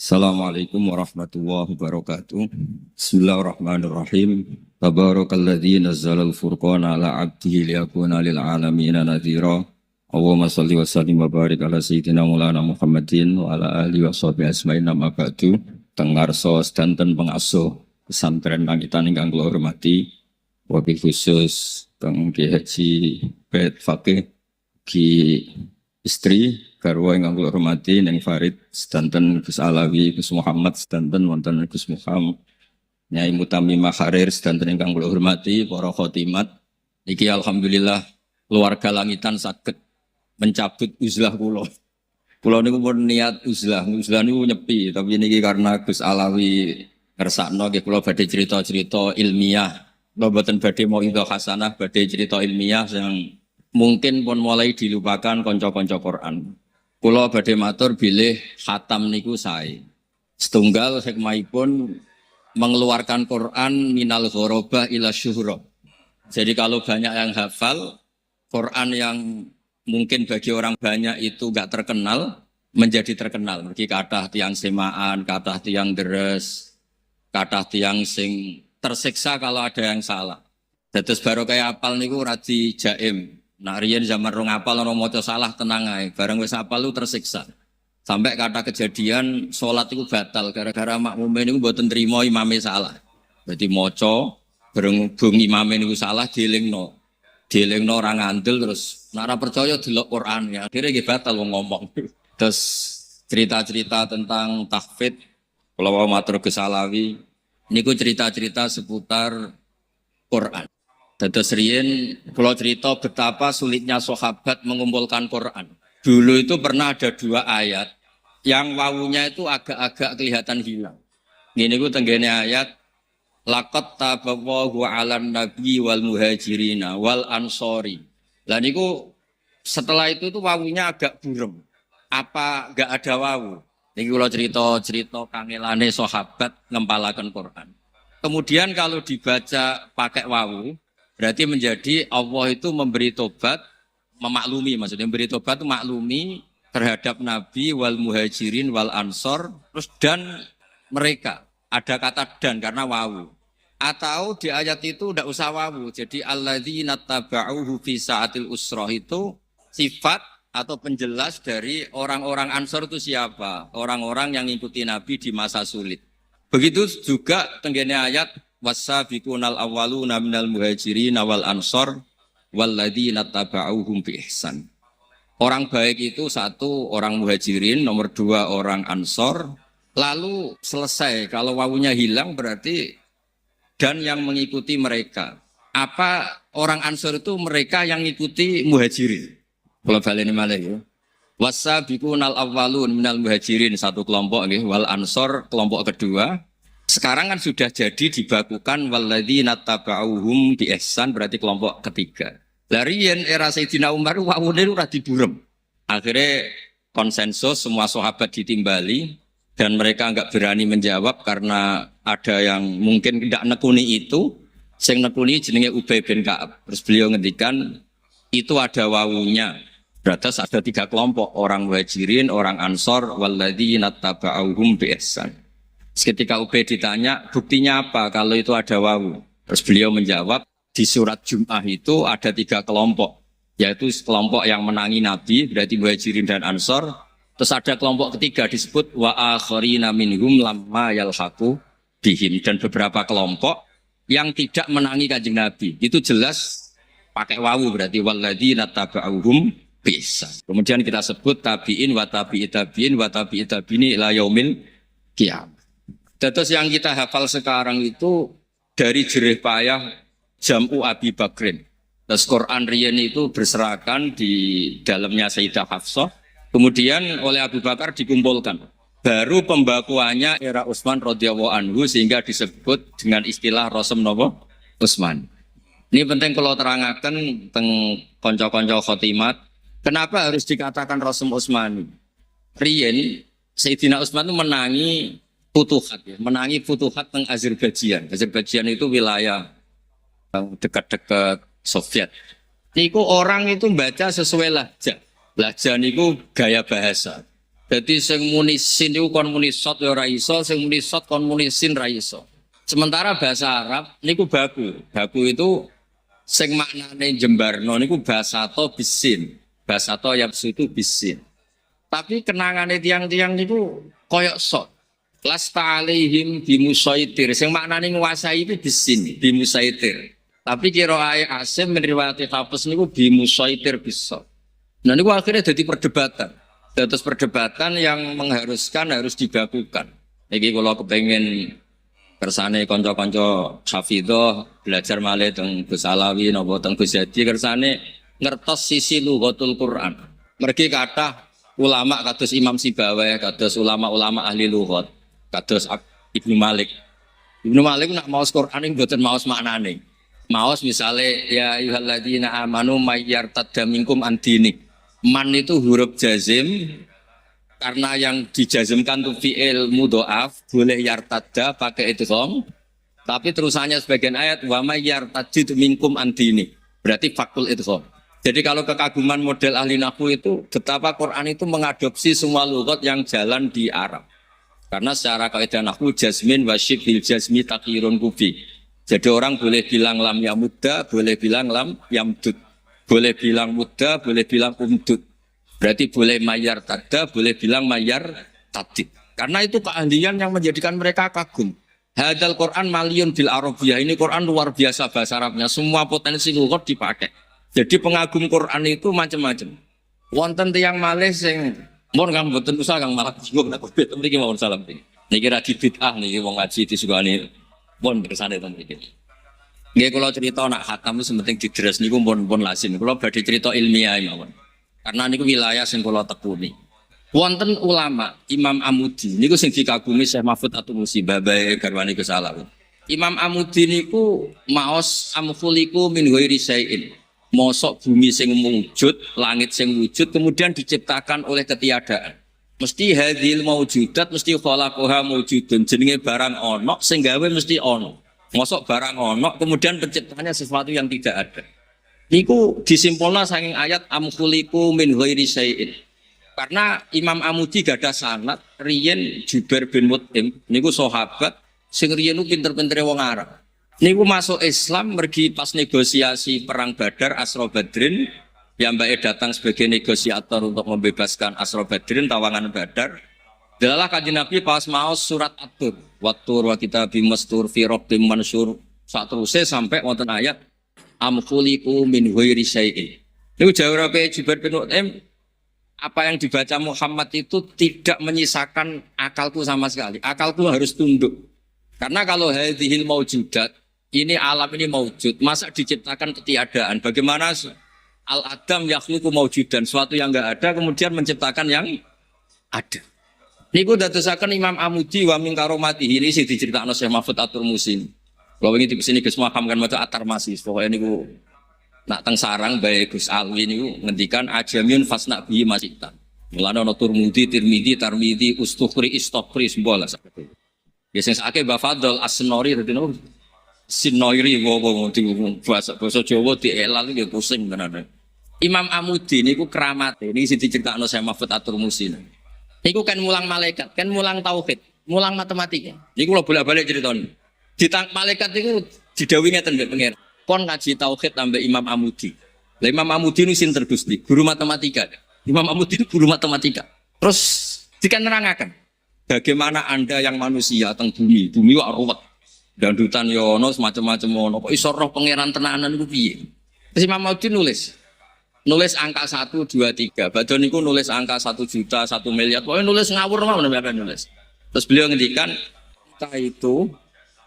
Assalamualaikum warahmatullahi wabarakatuh. Bismillahirrahmanirrahim. Tabarakalladzi nazzalal furqana ala 'abdihi liyakuna lil 'alamin nadhira. Allahumma shalli wa sallim wa barik ala sayyidina Maulana Muhammadin wa ala alihi wa sahbihi ajmain amma ba'du. Tengarso sedanten pengasuh pesantren langitan ingkang kula hormati, wabil khusus Kang Ki Haji Bet Fakih Ki istri garwa ingkang kula hormati Neng Farid sedanten Gus Alawi, Gus Muhammad sedanten wonten Gus Muhammad, Nyai Mutamimah Harir sedanten ingkang kula hormati para khotimat. Niki alhamdulillah keluarga langitan saged mencabut uzlah kula. Kula niku pun niat uzlah niku nyepi, tapi niki karena Gus Alawi ngersakno nggih kula badhe cerita-cerita ilmiah. Kula mboten badhe mau idhah hasanah, badhe cerita ilmiah yang mungkin pun mulai dilupakan konco-konco Quran. Kula badhe matur bilih khatam niku sae. Setunggal hikmahipun mengeluarkan Quran minal ghorobah ila syuhra. Jadi kalau banyak yang hafal Quran yang mungkin bagi orang banyak itu enggak terkenal menjadi terkenal. Mergi kathah tiyang semaan, kathah tiyang deres, kathah tiyang sing tersiksa kalau ada yang salah. Dados barokah apal niku radi jaim. Nah riyen zaman rong apal orang maca salah tenang ae, bareng wis apal lu tersiksa. Sampai kata kejadian salat itu batal gara-gara makmume niku mboten trima imame salah. Berarti maca berhubung imame niku salah dielingno. Dielingno ora ngandel terus nek ora percaya delok Quran ya. Akhire nggih batal wong ngomong. Terus cerita-cerita tentang tahfidz kula wau matur Gus Alawi niku cerita-cerita seputar Quran. Dados riyen kula cerita betapa sulitnya sahabat mengumpulkan Quran. Dulu itu pernah ada 2 ayat yang wawunya itu agak-agak kelihatan hilang. Ngene iku tenggene ayat laqad taballahu 'alan nabi wal muhajirina wal ansori. Lah niku setelah itu tuh wawunya agak burem. Apa enggak ada wawu? Niki kula cerita kangelane sahabat ngempalaken Quran. Kemudian kalau dibaca pakai wawu berarti menjadi Allah itu memberi tobat, memaklumi, maksudnya memberi tobat itu maklumi terhadap Nabi wal muhajirin wal ansor, terus dan mereka. Ada kata dan karena wawu. Atau di ayat itu tidak usah wawu. Jadi alladzina taba'uhu fi sa'atil usrah itu sifat atau penjelas dari orang-orang ansor itu siapa? Orang-orang yang mengikuti Nabi di masa sulit. Begitu juga tenggene ayat was-sabiqunal awwaluna minal muhajirin wal ansor walladzina taba'uhum bi ihsan. Orang baik itu 1 orang muhajirin, nomor 2 orang ansor. Lalu selesai, kalau wawunya hilang berarti dan yang mengikuti mereka. Apa orang ansor itu mereka yang mengikuti muhajirin. Kalau baleni malih ya. Was-sabiqunal awwalun minal muhajirin 1 kelompok nggih, wal ansor kelompok kedua. Sekarang kan sudah jadi dibakukan walladzina taba'uhum bi ihsan berarti kelompok ketiga. Lah riyen era Sayyidina Umar wawune ora diburem. Akhirnya konsensus semua sahabat ditimbali dan mereka enggak berani menjawab karena ada yang mungkin tidak nekuni itu. Sing nekuni jenenge Ubay bin Ka'ab. Terus beliau ngendikan itu ada wawunya. Berarti ada 3 kelompok, orang muhajirin, orang ansor walladzina taba'uhum bi ihsan. Ketika Ubay ditanya, buktinya apa kalau itu ada wawu? Terus beliau menjawab, di surat Jum'ah itu ada 3 kelompok. Yaitu kelompok yang menangi Nabi, berarti muhajirin dan ansor. Terus ada kelompok ketiga disebut wa akharina minhum lamma yalhaqu bihim. Dan beberapa kelompok yang tidak menangi kanjeng Nabi. Itu jelas pakai wawu berarti walladzina taba'uhum bisa. Kemudian kita sebut tabi'in wa tabi'i tabi'in wa tabi'i tabi'ini ila yaumil qiyamah. Terus yang kita hafal sekarang itu dari jerih payah Jam'u Abi Bakrin. Terus Quran riyen itu berserakan di dalamnya Sayyidah Hafsah. Kemudian oleh Abu Bakar dikumpulkan. Baru pembakuannya era Utsman radhiyallahu anhu sehingga disebut dengan istilah Rasem Nopo Utsman. Ini penting kalau terangaken teng konco-konco khotimat. Kenapa harus dikatakan Rasem Utsmani? Riyen Sayyidina Utsman itu menangi futuhat ya, menangi futuhat teng Azerbaijan. Azerbaijan itu wilayah dekat-dekat Soviet. Niku orang itu baca sesuai lahjah. Lahjah niku gaya bahasa. Jadi sing muni sin niku kon muni sot ya ora iso, sing muni sot kon muni sin ra iso. Sementara bahasa Arab niku baku. Baku itu sing maknane jembarno niku bahasa to bisin. Bahasa to yapsu itu bisin. Tapi kenangane tiang-tiang niku koyok sot. Lasta alaihim bimusaitir. Sing maknane nguasai itu bisin, bimusaitir. Tapi kira ae Asim meriwayati Hafiz niku bimusaitir bisa. Nah niku akhirnya jadi perdebatan. Terus perdebatan yang mengharuskan harus dibakukan. Niki kalau kepengen kersane konco-konco hafidhah belajar malih teng Gus Alawi napa teng Gus Hadi kersane ngertos sisi lughatul Quran. Mergi kathah ulama kados Imam Sibawayh, kados ulama-ulama ahli lughat, kados Ibnu Malik. Ibnu Malik nak maos Quran ing mboten maos maknane. Maos misale ya ayyuhalladzina amanu mayyartadda minkum an dini. Man itu huruf jazim karena yang dijazimkan tuh fi'il mudhoaf boleh yartadda pakai idgham, tapi terusannya sebagian ayat wa may yartadid minkum an dini berarti fakul idgham. Jadi kalau kekaguman model ahli nahwu itu betapa Quran itu mengadopsi semua lughat yang jalan di Arab. Karena secara kaidah nahwu jazmin wa syibhil jazmi takhirun kufi. Jadi orang boleh bilang lam yamudda, boleh bilang lam yamdud. Boleh bilang muda, boleh bilang umdud. Berarti boleh mayar tada, boleh bilang mayar tadid. Karena itu keahlian yang menjadikan mereka kagum. Hadal Quran maliyun bil Arabiyah. Ini Quran luar biasa bahasa Arabnya. Semua potensi lughat dipakai. Jadi pengagum Quran itu macam-macam. Wonten tiyang malih sing mun kang mboten usah kang malah bingung nek bed mriki mawon salam niki. Niki ra bid'ah niki wong ngaji disukani pun kersane ten mriki. Nggih kula cerita nak khatam itu penting didres niku pun lazim. Kula badhe cerita ilmiah mawon. Karena niku wilayah sing kula tekuni. Wonten ulama Imam Amudi niku sing dikagumi Syekh Mahfud At-Tunusi babae garwane Gus Alawi. Imam Amudi niku maos amkhuliku min ghairi syai'in. Mosok bumi sing wujud, langit sing wujud kemudian diciptakan oleh ketiadaan. Mesti hadhil maujudat mesti khalaqaha maujudun. Jenenge barang ono sing gawe mesti ono. Mosok barang ono, kemudian penciptanya sesuatu yang tidak ada. Niku disimpulna saking ayat amkhuliku min ghairi syai'in. Karena Imam Amudi gadah sanad riyen Jubair bin Mut'im niku sahabat sing riyen pinter-pintere wong Arab. Niku masuk Islam mergi pas negosiasi perang Badar Asra Badrin, piyambake datang sebagai negosiator untuk membebaskan Asra Badrin tawangan Badar. Delalah Kanjeng Nabi pas maos surat At-Tur, Wat-Tur wa kitabim mastur fi rabbim mansur, saterusé sampai wonten ayat am khuliqu min ghairi syai'in. Niku jawabe Jubair bin Mut'im, apa yang dibaca Muhammad itu tidak menyisakan akalku sama sekali. Akalku harus tunduk. Karena kalau hadhil maujudat, ini alam ini maujud, masa diciptakan ketiadaan. Bagaimana al-adam yakhluqu maujudan, suatu yang enggak ada kemudian menciptakan yang ada. Niku dadosaken Imam Amudi wa min karomatihi ini sing diceritakno Syekh Mahfud At-Turmusi. Kalau wingi sini Gus Muhammad kan maca At-Tarmasi, pokoke niku nak teng sarang bae Gus Alwi niku ngendikan ajamin fasna bi masita. Mulane ana Turmudi, Tirmidzi, Tarmidzi, Ustukhri, Istokhri sembola sakete. Ya sing sakake Mbah Fadl As-Senori dadi nopo? Sinoiri wong bahasa Jawa dielal iki pusing tenan. Imam Amudi niku kramate niki sing diceritakno Syekh Mahfud At-Turmusi. Niku kan mulang malaikat, kan mulang tauhid, mulang matematika. Niku lho bolak-balik ceritane. Ditang malaikat niku didhawuhi ngeten mbek pengen. Kon ngaji tauhid ambek Imam Amudi. Lah Imam Amudi niku sinten Gusti? Guru matematika. Imam Amudi itu guru matematika. Terus dikenerangaken bagaimana Anda yang manusia teng bumi kok ruwet. Dandutan yo ono semacam-macam ono. Kok iso roh pangeran tenanan niku piye? Terus Imam Amudi nulis angka 1, 2, 3. Badhe niku nulis angka 1 juta, 1 miliar. Pokoknya nulis ngawur mawon nulis. Terus beliau ngendikan entah itu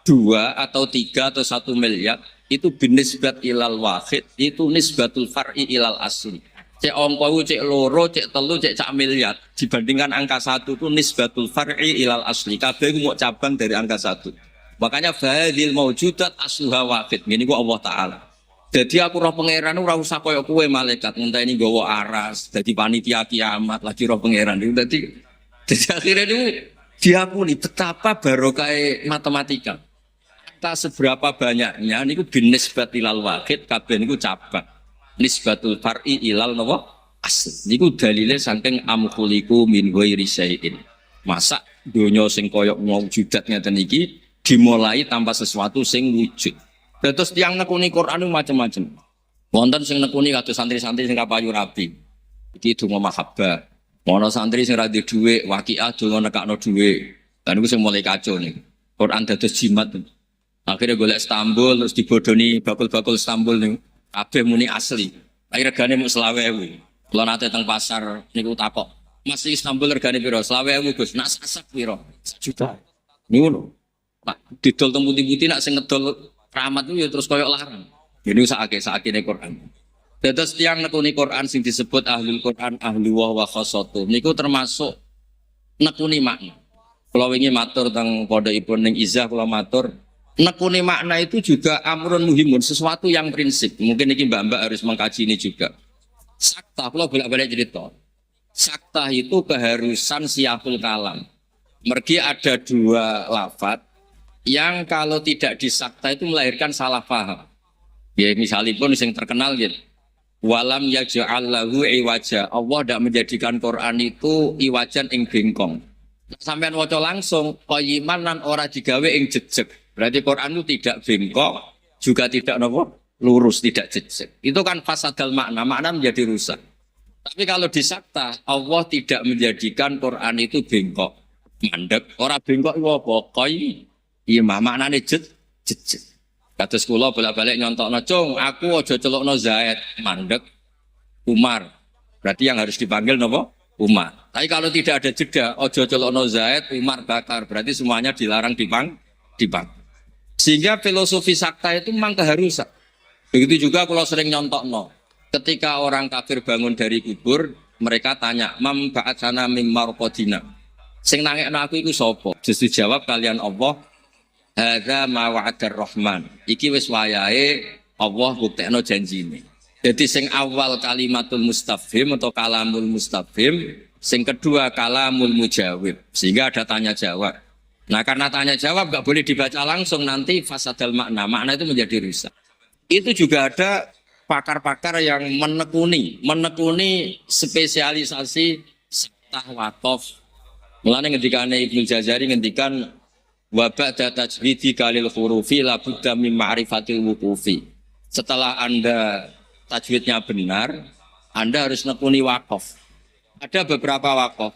2 atau 3 atau 1 miliar itu binisbat ilal wahid, itu nisbatul far'i ilal asli. Cek angka cek loro, cek telu, cek sak miliar dibandingkan angka 1 itu nisbatul far'i ilal asli. Kabeh mau cabang dari angka 1. Makanya fadhil maujudat asluha wahid. Ngene ku Allah taala. Jadi aku roh pangeran ora usah koyo kowe malaikat ngenteni nggawa aras dadi panitia kiamat lagi roh pangeran itu dadi akhirnya itu diakuni betapa barokah matematika. Tak seberapa banyaknya niku binisbat ilal wahid kabeh niku cabang. Nisbatul far'i ilal napa asli. Niku dalile saking amkhuliku min ghairi syai'in. Masa donya sing koyok maujudat ngeten iki dimulai tanpa sesuatu sing wujud. Terus tiang nekuni Quran macam-macam. Wonten sing nekuni kados santri-santri sing kapayu rabi. Iki donga mahabbah. Ono santri sing ra duwe dhuwit, waqiah donga nekakno dhuwit. Lan niku sing mulai kacau nih. Quran dados jimat. Akhirnya golek Istanbul terus dibodoni bakul-bakul Istanbul nih. Kabeh muni asli. Akhirnya regane mung 20.000. Kula nate teng pasar niku takok, "Mas Istanbul regane piro?" 20.000 Gus. Nak sak piro? 1 juta. Niku lho. Pak didol teng putih-putih nak sing ngedol keramat itu ya terus koyok larang. Ini sakake Quran. Terus tiang nekuni Quran sing disebut ahlul Quran, ahli wa khosotu. Niku termasuk nekuni makna. Kalau ingin matur tentang pondokipun ning Izah kula matur, nekuni makna itu juga amrun muhimun, sesuatu yang prinsip. Mungkin ini mbak-mbak harus mengkaji ini juga. Sakta, kalau bolak-balik cerita. Sakta itu keharusan siapul kalam. Mergi ada 2 lafadz yang kalau tidak disakta itu melahirkan salah paham. Ya misalnya pun yang terkenal gitu. Walam yaj'allahu iwaja. Allah tidak menjadikan Quran itu iwajan ing bengkong. Sampean waca langsung qayyiman lan ora digawe ing jejeg. Berarti Quran itu tidak bengkok, juga tidak nopo lurus, tidak jejeg. Itu kan fasadal makna, makna menjadi rusak. Tapi kalau disakta, Allah tidak menjadikan Quran itu bengkok, mandek. Ora bengkok iku apa? Iya maknane jejeg. Kados kula bolak-balik nyontokno, "Cung, aku aja celukno Zaid, mandek Umar." Berarti yang harus dipanggil nopo? Umar. Tapi kalau tidak ada jeda, ojo celokno Zaid, Umar bakar. Berarti semuanya dilarang dipang. Sehingga filosofi sakta itu memang keharusan. Begitu juga kalau sering nyontokno. Ketika orang kafir bangun dari kubur, mereka tanya, "Mam ba'atsana mim marqadina." Sing nangekno aku iku sapa? Justru jawab kalian Allah, "Hadza ma wa'adar Rahman." Iki wis wayahe Allah buktekno janjine. Jadi sing awal kalimatul mustafhim atau kalamul mustafhim, sing kedua kalamul mujawib, sehingga ada tanya jawab. Nah karena tanya jawab nggak boleh dibaca langsung, nanti fasadal makna itu menjadi rusak. Itu juga ada pakar-pakar yang menekuni spesialisasi saktah waqaf. Mulane ngendikane Ibnu Jazari ngendikan wa ba'da tajwidi kalil hurufi la budda min ma'rifatil wuqufi. Setelah Anda tajwidnya benar, Anda harus nekuni wakaf. Ada beberapa wakaf.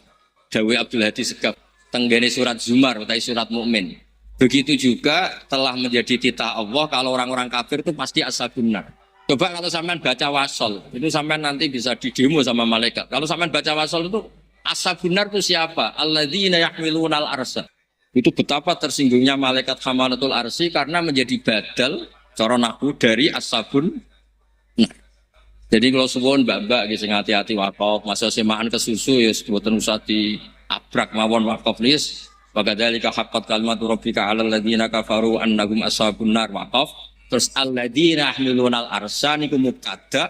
Dawe Abdul Hadi Segaf, tenggene surat Zumar atau surat Mukmin. Begitu juga telah menjadi titah Allah kalau orang-orang kafir itu pasti ashabun nar. Coba kalau sampean baca wasol, itu sampean nanti bisa didemo sama malaikat. Kalau sampean baca wasol itu ashabun nar itu siapa? Alladzina yahmilunal arsa. Itu betapa tersinggungnya malaikat hamalatul arsi karena menjadi badal cara nahwu dari ashabun nar. Jadi kalau suwun mbak-mbak sing hati-hati wakaf, masa semaan ke susu ya mboten usah diabrak mawon wakaf nis. Wa kadzalika haqqat kalimatu rabbika 'alal ladzina kafaru annahum ashabun nar waqaf. Terus alladzina yahmilunal arsya niku mubtada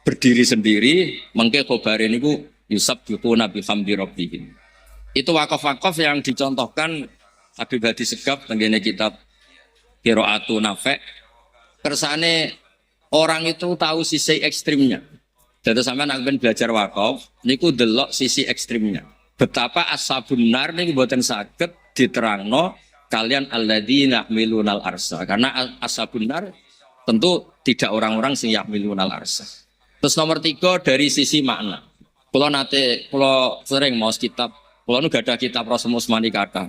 berdiri sendiri, mengke khabare niku yusabbihuna bihamdi rabbihim. Itu wakaf-wakaf yang dicontohkan Habib Hadi Segaf tenggene kitab Qiraatu Nafi'. Kersane orang itu tahu sisi ekstrimnya. Jadi sampai nak belajar wakaf, niku delok sisi ekstrimnya. Betapa ashabun nar niku boten saged diterangno kalian alladzina yahmilunal arsa. Karena ashabun nar tentu tidak orang-orang sing yahmilunal arsa. Terus nomor 3 dari sisi makna. Kalau sering mau kitab, kalau nu gadah kitab Rasul Usmani kata.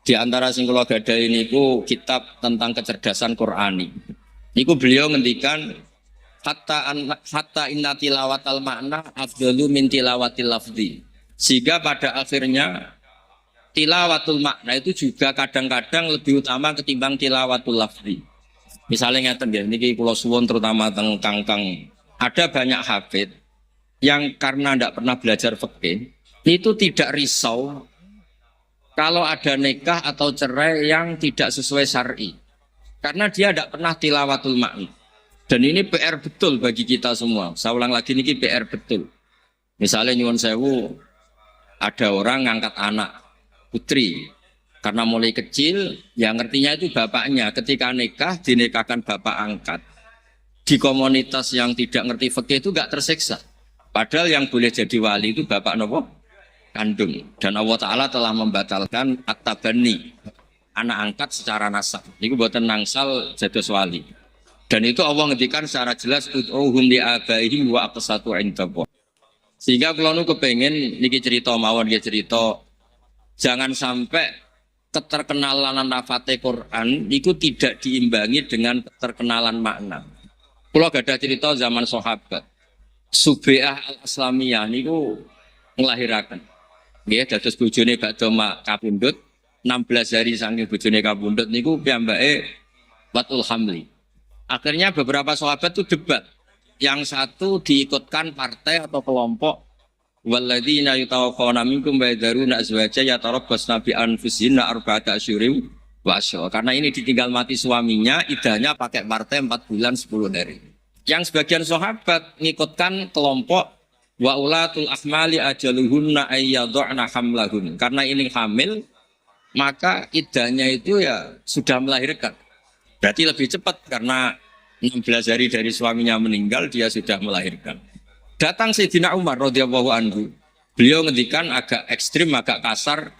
Di antara sing kula gadah ini ku kitab tentang kecerdasan Qur'ani. Niku beliau ngendikan hatta inna tilawatal makna afdalu min tilawatil lafzi. Sehingga pada akhirnya tilawatul makna itu juga kadang-kadang lebih utama ketimbang tilawatul lafzi. Misalnya ngeten nggih niki kula suwun terutama teng kangkang ada banyak hafid yang karena tidak pernah belajar fikih itu tidak risau kalau ada nikah atau cerai yang tidak sesuai syar'i. Karena dia tidak pernah tilawatul makna. Dan ini PR betul bagi kita semua. Saya ulang lagi, ini PR betul. Misalnya nyuwun sewu, ada orang ngangkat anak putri. Karena mulai kecil, yang ngertinya itu bapaknya. Ketika nikah, dinikahkan bapak angkat. Di komunitas yang tidak ngerti fikih itu gak tersiksa. Padahal yang boleh jadi wali itu bapak nopo kandung. Dan Allah Ta'ala telah membatalkan at-tabani, anak angkat secara nasab. Ini buatan nangsal jados wali. Dan itu Allah ngendikan secara jelas ud'uhum li abaihim wa aqsatu indallah. Sehingga kalau nu kepengen niki cerita mawon niki cerita jangan sampai keterkenalan lafate Quran itu tidak diimbangi dengan keterkenalan makna. Kalau gak ada cerita zaman sahabat Subi'ah al-Aslamiyah niku ngelahirakan. Nggih dados bojone badhe kapundhut 16 hari saking bojone kapundhut niku piyambake watul hamli. Akhirnya beberapa sahabat itu debat. Yang satu diikutkan partai atau kelompok walladzina yatawaffawna minkum wa yadharuna azwaja yatarabbasna bi anfusihinna arba'ata asyhurin wa asyra. Karena ini ditinggal mati suaminya, idahnya pakai partai 4 bulan 10 hari. Yang sebagian sahabat mengikutkan kelompok wa ulatul ahmali ajaluhunna ayyadhna hamlahun. Karena ini hamil, maka idahnya itu ya sudah melahirkan. Berarti lebih cepat karena 16 hari dari suaminya meninggal dia sudah melahirkan. Datang Sayyidina Umar radhiyallahu anhu. Beliau ngendikan agak ekstrim, agak kasar.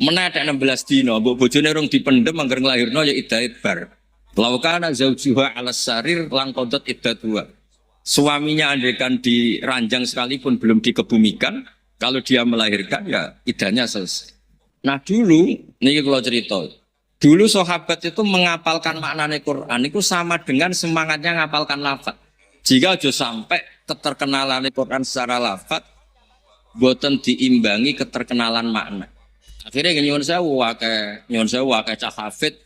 Menadak 16 dino, mbok bojone rung dipendhem angger nglahirno ya iddah bar. Laukana zaujuha alas sarir langkodot iddatua. Suaminya andaikan diranjang sekalipun belum dikebumikan, kalau dia melahirkan ya iddahnya selesai. Nah dulu, ini kalau cerita, dulu sahabat itu mengapalkan maknanya Quran itu sama dengan semangatnya ngapalkan lafaz. Jika aja sampai keterkenalan Quran secara lafaz boten diimbangi keterkenalan makna. Akhirnya nyuwun sewu akeh cah hafid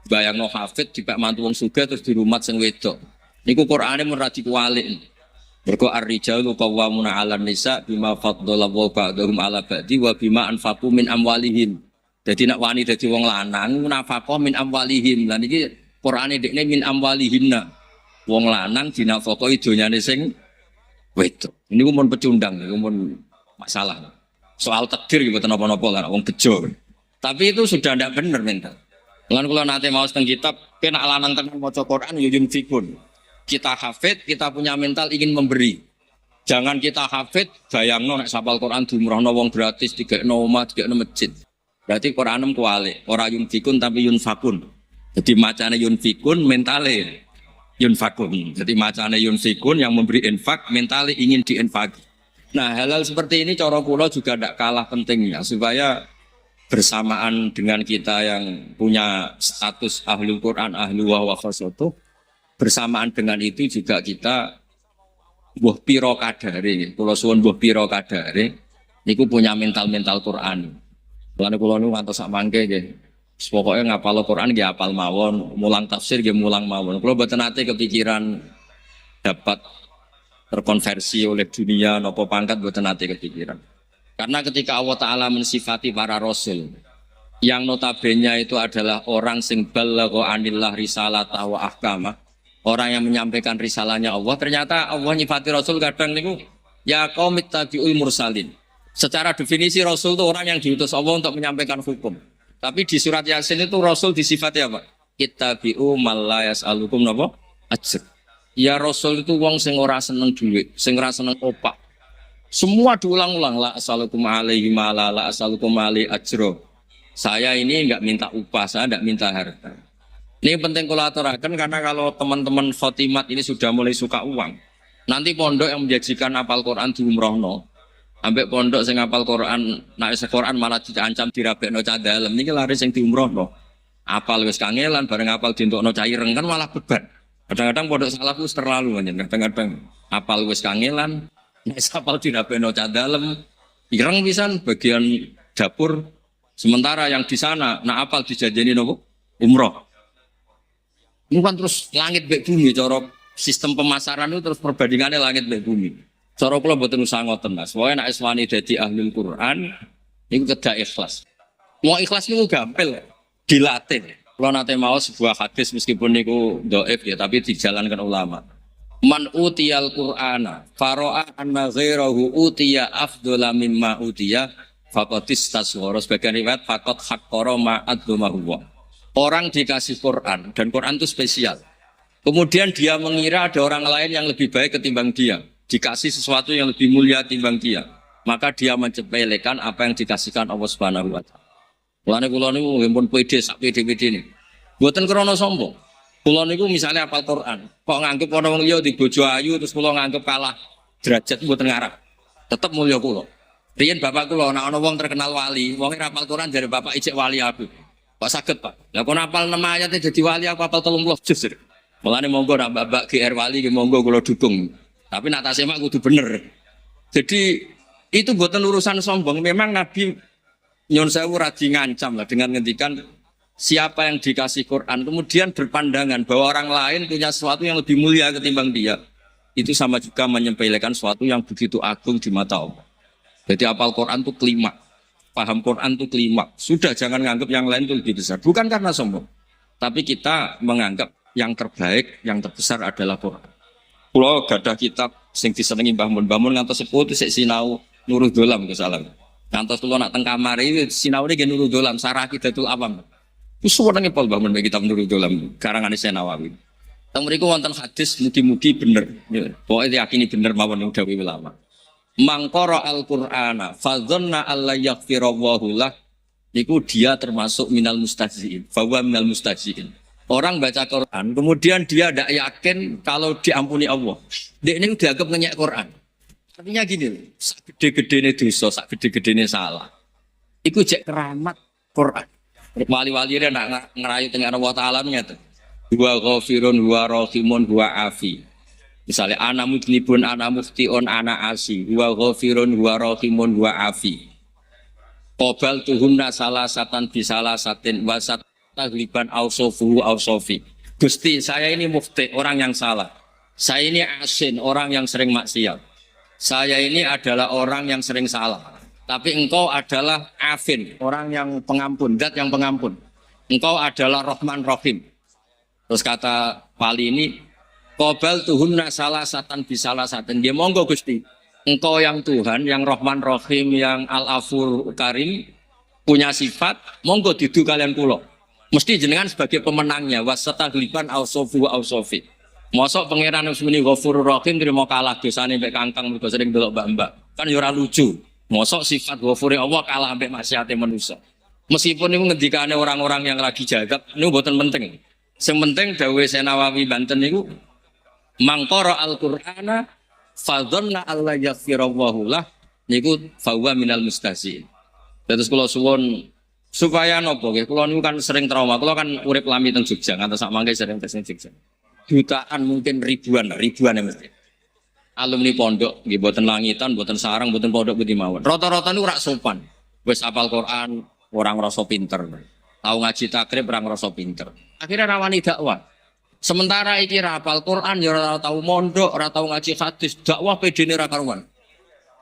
bayangno hafid dibak mantu wong sugih terus dirumat sing wedok. Niku Qur'ane mun ra dikuwalik. Mergo ar-rijalu qawwamuna 'alan nisa bima faddalallahu ba'dahum 'ala ba'di wa bima anfaqu min amwalihim. Jadi nak wani dadi wong lanang nafaqah min amwalihim. Lah niki Qur'ane dekne min amwalihinna. Wong lanang dinafaqahi donyane sing wedok. Niku mun pecundang, niku mun masalah. Soal takdir mboten napa-napa lah wong bejo. Tapi itu sudah ndak bener mental. Lan kula nate maos teng kitab, kena lanang tenan maca Quran ya yunfikun. Kita hafid, kita punya mental ingin memberi. Jangan kita hafid, bayangno nek sapal Quran diumrohno wong gratis, digekno omah, digekno masjid. Berarti Quran kuwale, ora yunfikun tapi yunfakun. Jadi macane yunfikun, mentale yunfakun. Jadi macane yunfikun yang memberi infak, mentale ingin diinfaki. Nah, hal-hal seperti ini cara kula juga tidak kalah pentingnya supaya bersamaan dengan kita yang punya status ahlul Quran, ahlu wa khosatu, bersamaan dengan itu juga kita buah piro kadare, kula suwun buah piro kadare niku punya mental Quran. Lan kula nu ngantos sak mangke nggih. Pokoke ngapal Quran nggih apal mawon, mulang tafsir nggih mulang mawon. Kula mboten nate kepikiran dapat terkonversi oleh dunia nopo pangkat mboten nate kepikiran. Karena ketika Allah Ta'ala mensifati para rasul yang notabene itu adalah orang sing balagha anillah risalata wa ahkama, orang yang menyampaikan risalahnya Allah, ternyata Allah nyifati rasul kadang niku ya qaumit tabi'ul mursalin. Secara definisi rasul itu orang yang diutus Allah untuk menyampaikan hukum. Tapi di surat Yasin itu rasul disifati apa? Ittabi'u man la yas'alukum napa? Ajr. Ya rasul itu wong sing ora seneng dhuwit, sing ora seneng opak. Semua diulang-ulang la as'alukum alaihi ma la as'alukum alaihi ajra. Saya ini enggak minta upah, saya enggak minta harta. Ini penting kalau aturakan karena kalau teman-teman khotimat ini sudah mulai suka uang, nanti pondok yang menjanjikan apal Quran diumrohno, ambek pondok sing apal Quran, nek Quran malah diancam dirabekno cah dalem niki laris sing diumrohno. Apal wis kangelan bareng apal dintokno cah ireng kan malah beban. Kadang-kadang pondok salaf wis terlalu anjen, kadang-kadang apal wis kangelan, nek apal dirabekno cah dalem, ireng pisan bagian dapur. Sementara yang di sana nak apal dijanjeni nopo? Umroh. Ini kan terus langit bek bumi, cara sistem pemasaran itu terus perbandingannya langit bek bumi. Cara kula mboten usah ngoten Mas. Pokoke nek iswani dadi ahlul Quran niku kedah ikhlas. Wong ikhlas niku gampil dilatih. Kula nate maos sebuah hadis meskipun niku dhaif ya tapi dijalankan ulama. Man utiyal Qur'ana faro'a anna ghairahu utiya afdhala mimma utiya faqatis tasghara. Sebagian riwayat faqat haqqara ma'adzumahu. Orang dikasih Quran dan Quran itu spesial. Kemudian dia mengira ada orang lain yang lebih baik ketimbang dia. dikasih sesuatu yang lebih mulia timbang dia, maka dia menyepelekan apa yang dikasihkan Allah Subhanahu wa taala. Mulane kula niku nggih pede sak pede-pede niku. Mboten krana sombong. Kula niku misalnya hafal Quran, kok nganggep ana wong liya di bojo ayu terus kula nganggep kalah derajat mboten ngarep. Tetep mulya kula. Riyen bapak kula ana wong terkenal wali, wong hafal Quran dari bapak ijek wali aku. Kok saged, Pak? Lah kok hafal 6 ayat dadi wali aku hafal 30 juz. Mulane monggo nak bapak GR wali nggih monggo kula dukung. Tapi nak tasih mak kudu bener. Jadi itu mboten urusan sombong. Memang Nabi nyun sewu radi ngancam lah dengan ngendikan siapa yang dikasih Quran kemudian berpandangan bahwa orang lain punya sesuatu yang lebih mulia ketimbang dia, itu sama juga menyepelekan sesuatu yang begitu agung di mata Allah. Jadi hafal Quran itu kelima, paham Quran itu kelima. Sudah, jangan nganggap yang lain itu lebih besar. Bukan karena sombong, tapi kita menganggap yang terbaik, yang terbesar adalah Quran. Kalau gadah kitab sing disenengi Mbah Mun, Mbah Mun ngantos sepuh itu sik sinau Nurul Dolam kesalahan. Ngantos kula nak teng kamar iki sinaune nggih Nurul Dolam, Sarah Kidatul Awam. Wis suwenenge pol bangun bagi kitab Nurul Dolam karangane Nawawi. Teng mriku wonten hadis mugi-mugi bener. Pokoke diyakini bener mawon dawuh ulama. Mangqara al-Qur'ana fadzanna alla yaghfirallahu lah niku dia termasuk minal mustahziin. Bahwa minal mustahziin. Orang baca Quran kemudian dia tidak yakin kalau diampuni Allah. Dia ini dianggap ngenyek Quran. Artinya gini, sak gede-gedene dosa, sak gede-gedene salah. Iku jek keramat Quran. Wali-wali dia nak ngerayu dengan Allah Ta'ala nyata. Huwa ghafirun, huwa rahimun, huwa afi. Misalnya ana mudnibun, ana muftiun, ana asi. Huwa ghafirun, huwa rahimun, huwa afi. Qobal tuhunna salah satan bisalah satin wasat tagliban ausofuhu ausofi. Gusti, saya ini mufti, orang yang salah. Saya ini asin, orang yang sering maksiat. Saya ini adalah orang yang sering salah. Tapi engkau adalah afin, orang yang pengampun, zat yang pengampun. Engkau adalah Rahman Rahim. Terus kata wali ini, qobal tuhunna salah satan bisalah satin. Dia monggo Gusti. Engkau yang Tuhan, yang Rahman Rahim, yang Al-Afur Karim, punya sifat, monggo didu kalian kula. Mesti jenengan sebagai pemenangnya, wasatagliban ausofu ausofi. Mosok pangeran Usmini Ghafurur Rahim terima kalah dosane mbek kangkang mergo sering delok mbak-mbak. Kan ya ora lucu. Mosok sifat Ghafure Allah kalah mbek maksiate manusia. Meskipun niku ngendikane orang-orang yang lagi jagab niku mboten penting. Sing penting dawuh Nawawi Banten niku mangqara al-Qur'ana fadzanna alla yaghfirallahu lah niku fahuwa minal mustahziin. Terus kula suwun supaya nopo nggih kula niku kan sering trauma. Kula kan urip lami teng Jogja ngantos sak mangke sering teng Jogja. Jutaan mungkin ribuan ya mesti. Alumni pondok nggih boten langitan, boten sarang, boten pondok putih mawon. Rata-rata niku ora sopan. Wis hafal Quran, orang rasa pinter. Tahu ngaji takrib orang rasa pinter. Akhirnya rawani dakwah. Sementara iki hafal Quran ya ora tahu mondok, ora tahu ngaji hadis, dakwah pedene ra karuan.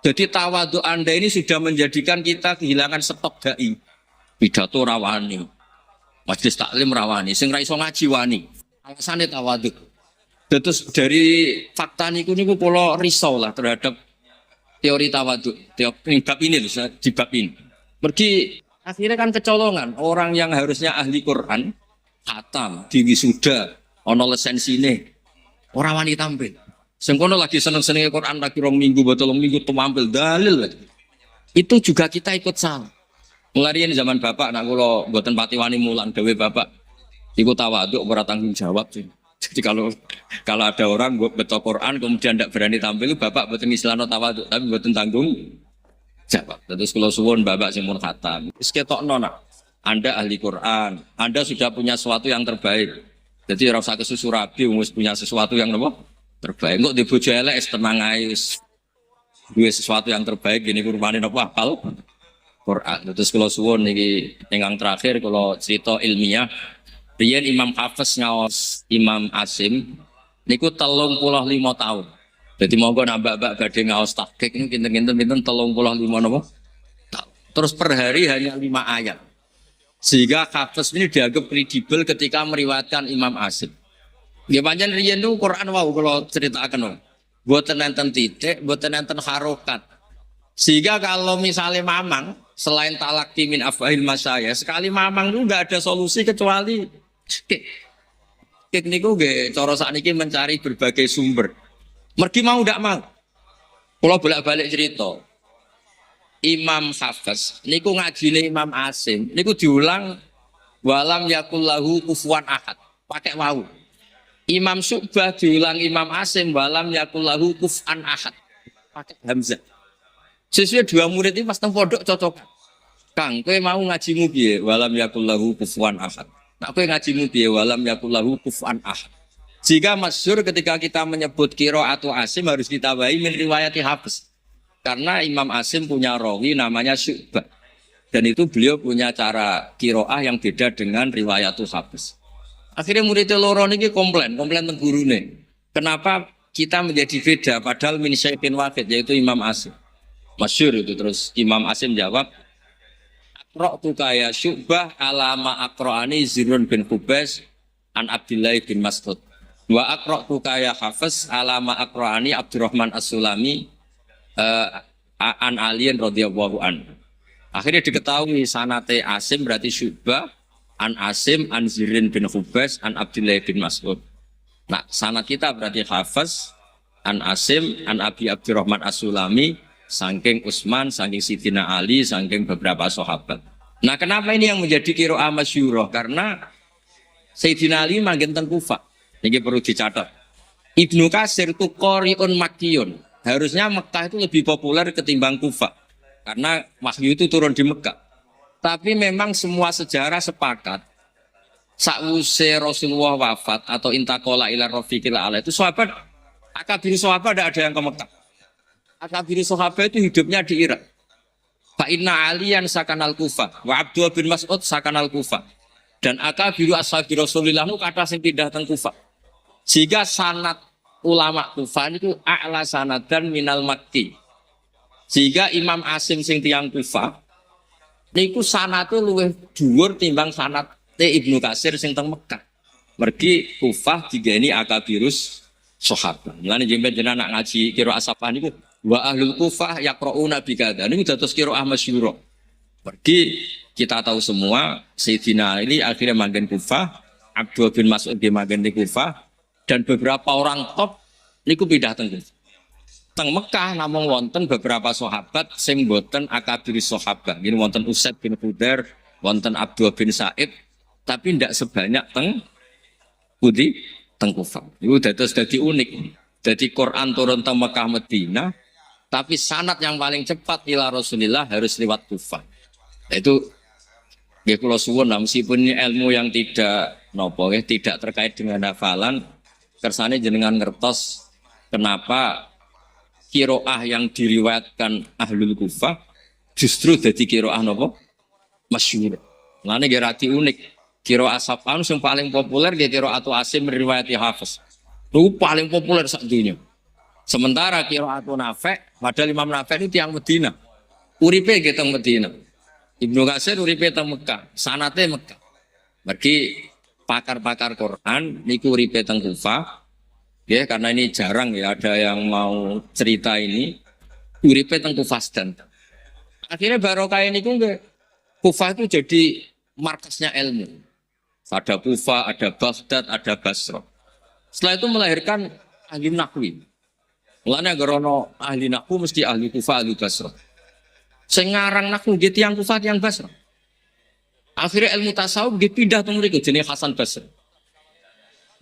Jadi tawadhu Anda ini sudah menjadikan kita kehilangan stok dai. Pidato rawani. Majelis taklim rawani, sing ra iso ngaji wani. Alasannya tawadhu. Terus dari fakta niku kula risau lah terhadap teori tawadhu. Teori bab ini loh, di bab ini. Pergi akhirnya kan kecolongan orang yang harusnya ahli Quran, khatam, diwisuda, ono lesensine, orang wani tampil. Sengkono lagi seneng-seneng Quran lagi 2 minggu, 3 minggu tampil dalil lagi. Itu juga kita ikut salah. Mulai ini zaman bapak, nak kula mboten pati wani mulang dewe bapak. Iku tawaduk ora tanggung jawab sih. Jadi kalau ada orang betul Quran kemudian tidak berani tampil, bapak betul istilahno tawaduk tapi betul tanggung jawab. Terus kalau suwun bapak sing mun khatam. Wis ketokno nak. Anda ahli Quran, Anda sudah punya sesuatu yang terbaik. Jadi ora usah kesusu rabi wis punya sesuatu yang nopo? Terbaik. Kok di bojo elek tenang ae wis duwe sesuatu yang terbaik gini kurmane nopo hafal Quran. Terus kalau suwun niki ingkang terakhir kalau cerita ilmiah riyen Imam Hafiz ngaos Imam Asim niku 35 tahun. Jadi monggo nambah-mbak badhe ngaos tahqiq niku kinten-kinten 35 napa? Terus per hari hanya 5 ayat. Sehingga Hafiz ini dianggap kredibel ketika meriwayatkan Imam Asim. Nggih pancen riyen niku Quran wau kula critakaken. Mboten enten titik, mboten enten harokat. Sehingga kalau misalnya mamang selain talaqti min afahil masyayikh sekali mamang itu enggak ada solusi kecuali Kek niku nggih cara sakniki mencari berbagai sumber. Mergi mau ndak mau. Kalau bolak-balik cerita, Imam Hafiz, niku ngajine Imam Asim, niku diulang walam yakullahu kufuwan ahad, pakai wau. Imam Syu'bah diulang Imam Asim walam yakullahu kufan ahad, pakai hamzah. Sesuai dua murid ini pas teng pondok cocok. Kang, kowe mau ngajimu piye? Walam yakullahu kufuwan ahad. Nak kowe ngajimu piye? Walam yakullahu kufan ahad. Jika masyhur ketika kita menyebut qiraatu Asim harus ditambahi min riwayati Hafiz. Karena Imam Asim punya rawi namanya Syu'bah. Dan itu beliau punya cara qiraah yang beda dengan riwayatul Hafiz. Akhirnya muridnya loro niki komplain teng gurune. Kenapa kita menjadi beda padahal min syai'in wahid yaitu Imam Asim. Masyhur itu terus Imam Asim jawab Aqra'tu kaya Syu'bah alama aqra'ani Zirun bin Qubais an Abdullah bin Mas'ud. Wa aqra'tu kaya Hafiz alama aqra'ani Abdurrahman As-Sulami an Aliin radhiyallahu an. Akhirnya diketahui sanate Asim berarti Syu'bah an Asim an Zirin bin Qubais an Abdullah bin Mas'ud. Nah, sanad kita berarti Hafiz an Asim an Abi Abdurrahman As-Sulami saking Utsman, saking Sidina Ali, saking beberapa sahabat. Nah, kenapa ini yang menjadi qiraah masyhurah? Karena Sayyidina Ali manggen teng Kufah. Ini perlu dicatat. Ibnu Katsir itu qari'un makkiyun. Harusnya Mekah itu lebih populer ketimbang Kufah. Karena wahyu itu turun di Mekah. Tapi memang semua sejarah sepakat. Sakwuse Rasulullah wafat atau intakola ila rafiqil ala itu sahabat, akabir sahabat tidak ada yang ke Mekah. Akabir sahabat itu hidupnya di Irak. Fa inna aliyan sakanal Kufah wa Abdullah bin Mas'ud sakanal Kufah. Dan akabiru ashabi Rasulillah itu kata sing pindah teng Kufah. Jika sanad ulama Kufah itu a'la sanadan minal Makki. Jika Imam Asim sing tiyang Kufah niku sanate luwih dhuwur timbang sanad Ibnu Katsir sing teng Mekah. Mergi Kufah digeni akabirus sahabat. Mulane jenengan nak ngaji qiraah asapah niku wa ahlul Kufah yaqra'una bi kadza. Niku dados qiraah masyhur. Pergi kita tahu semua Sayyidina Ali akhirnya manggen Kufah, Abdullah bin Mas'ud dia manggen di Kufah, dan beberapa orang top niku pindah teng Kufah. Teng Mekah namung wonten beberapa sahabat sing boten akabir sahabat. Ngene wonten Usaid bin Hudair, wonten Abdullah bin Sa'id, tapi tidak sebanyak teng Budi teng Kufah. Iku dados dadi unik. Jadi Quran turun teng Mekah Madinah, tapi sanad yang paling cepat ila Rasulillah harus lewat Kufah. Itu nggih kula suwun meskipun ini ilmu yang tidak napa tidak terkait dengan hafalan, kersane jenengan ngertos kenapa qiraah yang diriwayatkan ahlul Kufah justru dadi qiraah napa masyhur. Lane nggih rati unik. Qiraah sab'an sing paling populer nggih qiraatu Asim riwayati Hafiz. Itu paling populer sak dunya. Sementara qiraatu Nafi' padahal Imam Nafi' itu tiyang Madinah. Uripe nggih teng Madinah. Ibnu Katsir uripe teng Mekah, sanate Mekah. Mergi pakar-pakar Quran niku uripe teng Kufah. Ya, karena ini jarang ya ada yang mau cerita ini. Uripe teng Kufah dan akhirnya barokah niku nggih Kufah itu jadi markasnya ilmu. Ada Kufah, ada Baghdad, ada Basra. Setelah itu melahirkan ahli nahwi. Mulane gerono ahli nahwu mesti ahli Kufah, ahli Basra. Sing ngarang nahwu nggih tiyang Kufah, tiyang Basra. Akhirnya ilmu tasawuf nggih pindah teng mriku jenenge Hasan Basri.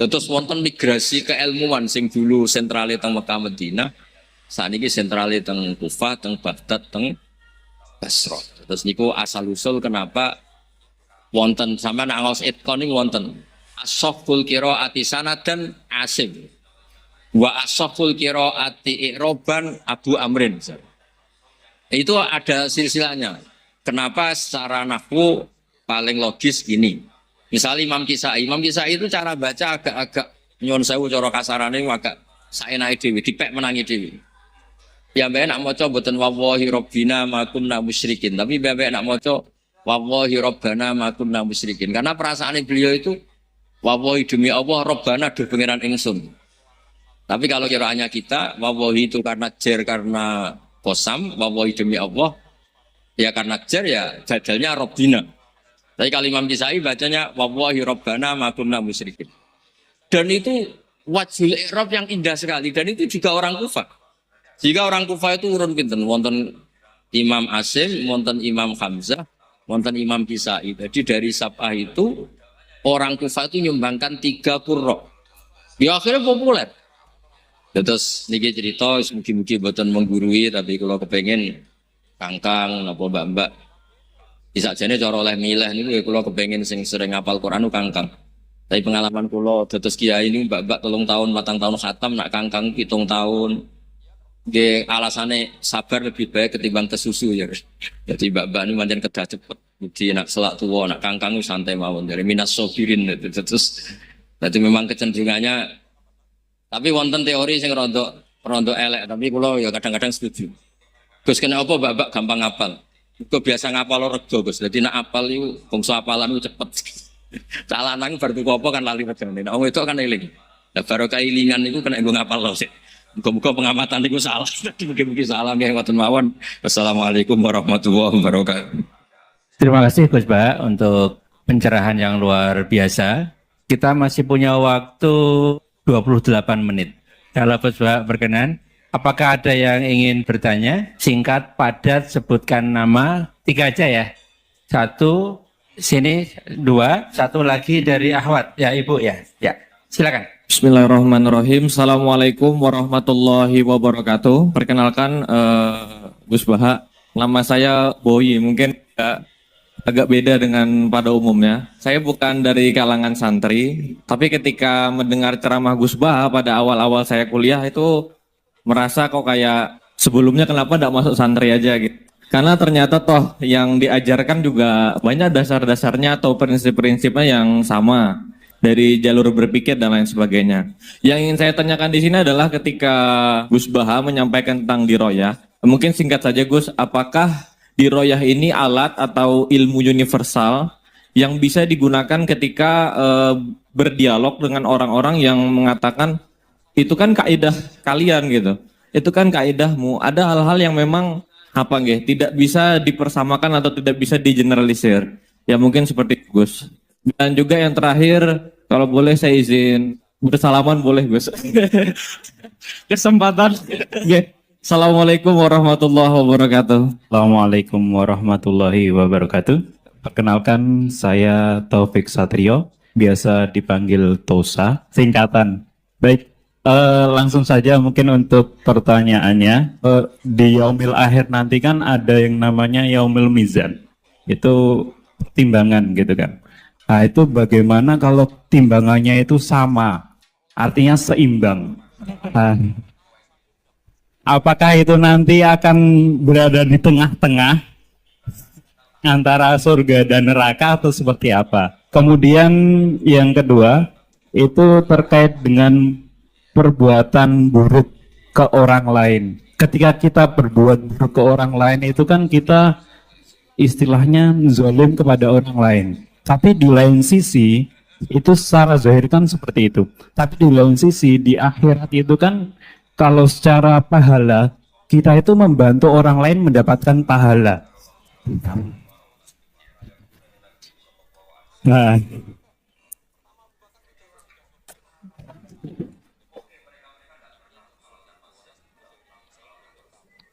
Terus wonten migrasi keilmuan sing dulu sentrale teng Mekah Madinah, saniki sentrale teng Kufah, teng Baghdad, teng Basra. Terus niku asal usul kenapa wonten sampean ngaos itqan niku wonten as-sahful qiraati sanadan Asim. Wa as-sahful qiraati i'roban Abu Amrin. Itu ada silsilahnya. Kenapa secara nahwu paling logis gini. Misalnya Imam Kisai itu cara baca agak-agak nyuwun sewu cara kasarane agak saenake dhewe, dipek menangi dhewe. Ya mbek nak maca mboten wallahi rabbina ma kunna musyrikin, tapi mbek nak maca wallahi rabbana ma kunna musyrikin. Karena perasaane beliau itu wallahi demi Allah rabbana duh pangeran ingsun. Tapi kalau kiraannya kita wallahi itu karena jer karena kosam, wallahi demi Allah ya karena jer ya badalnya rabbina. Tapi kalau Imam Kisai bacanya wallahi rabbana ma kunna musyrikin. Dan itu wajhul i'rab yang indah sekali dan itu juga orang Kufah. Jika orang Kufah itu urun pinten, wonten Imam Asim, wonten Imam Hamzah, wonten Imam Kisai. Jadi dari Sab'ah itu orang Kufah itu nyumbangkan 3 qurra. Ya akhirnya populer. Ya, terus niki cerita mugi-mugi boten menggurui tapi kalau kepengen kangkang napa mbak-mbak bisa jane cara oleh milih niku ya kula kepengen sing sering ngapal Quran kangkang. Tapi pengalaman kula dados kiai ini mbak-mbak 3 tahun 4 tahun khatam nak kangkang 7 tahun. Nggih alasane sabar lebih baik ketimbang kesusu ya. Jadi mbak-mbak ini pancen kedah cepet. Jadi nak selak tua nak kangkang santai mawon dari minas sobirin terus. Jadi memang kecenderungannya tapi wonten teori sing rondo elek tapi kula ya kadang-kadang setuju. Gus kena apa mbak-mbak gampang ngapal. Kok biasa ngapal rego Gus. Dadi nek apal iku bangsa apalan iku cepet. Cak lanang bar tuku apa kan lali regane. Nek wong itu kan eling. Lah baru kailingan iku kena nggo ngapal lho sik. Muga-muga pengamatan niku salah. Mugi-mugi salah nggih ngoten mawon. Wassalamualaikum warahmatullahi wabarakatuh. Terima kasih Gus Ba untuk pencerahan yang luar biasa. Kita masih punya waktu 28 menit. Kalau Gus Ba berkenan, apakah ada yang ingin bertanya? Singkat, padat, sebutkan nama. 3 aja ya. 1, sini 2, 1 lagi dari Ahwat. Ya Ibu ya. Ya, silakan. Bismillahirrahmanirrahim. Assalamualaikum warahmatullahi wabarakatuh. Perkenalkan Gus Baha. Nama saya Boyi. Mungkin agak beda dengan pada umumnya. Saya bukan dari kalangan santri, tapi ketika mendengar ceramah Gus Baha pada awal-awal saya kuliah itu merasa kok kayak sebelumnya kenapa tidak masuk santri aja gitu. Karena ternyata toh yang diajarkan juga banyak dasar-dasarnya atau prinsip-prinsipnya yang sama. Dari jalur berpikir dan lain sebagainya. Yang ingin saya tanyakan di sini adalah ketika Gus Baha menyampaikan tentang diroyah, mungkin singkat saja Gus, apakah diroyah ini alat atau ilmu universal yang bisa digunakan ketika berdialog dengan orang-orang yang mengatakan itu kan kaidah kalian gitu, itu kan kaidahmu. Ada hal-hal yang memang apa nggih tidak bisa dipersamakan atau tidak bisa digeneralisir. Ya mungkin seperti itu, Gus. Dan juga yang terakhir, kalau boleh saya izin bersalaman boleh Gus. Kesempatan. Assalamualaikum warahmatullahi wabarakatuh. Assalamualaikum warahmatullahi wabarakatuh. Perkenalkan saya Taufik Satrio, biasa dipanggil Tosa, singkatan. Baik, langsung saja mungkin untuk pertanyaannya. Di Yaumil Akhir nanti kan ada yang namanya Yaumil Mizan. Itu timbangan gitu kan. Nah itu bagaimana kalau timbangannya itu sama, artinya seimbang. Nah, apakah itu nanti akan berada di tengah-tengah antara surga dan neraka atau seperti apa? Kemudian yang kedua, itu terkait dengan perbuatan buruk ke orang lain. Ketika kita berbuat buruk ke orang lain itu kan kita istilahnya zalim kepada orang lain. Tapi di lain sisi, itu secara zahir kan seperti itu. Tapi di lain sisi, di akhirat itu kan, kalau secara pahala, kita itu membantu orang lain mendapatkan pahala. Nah,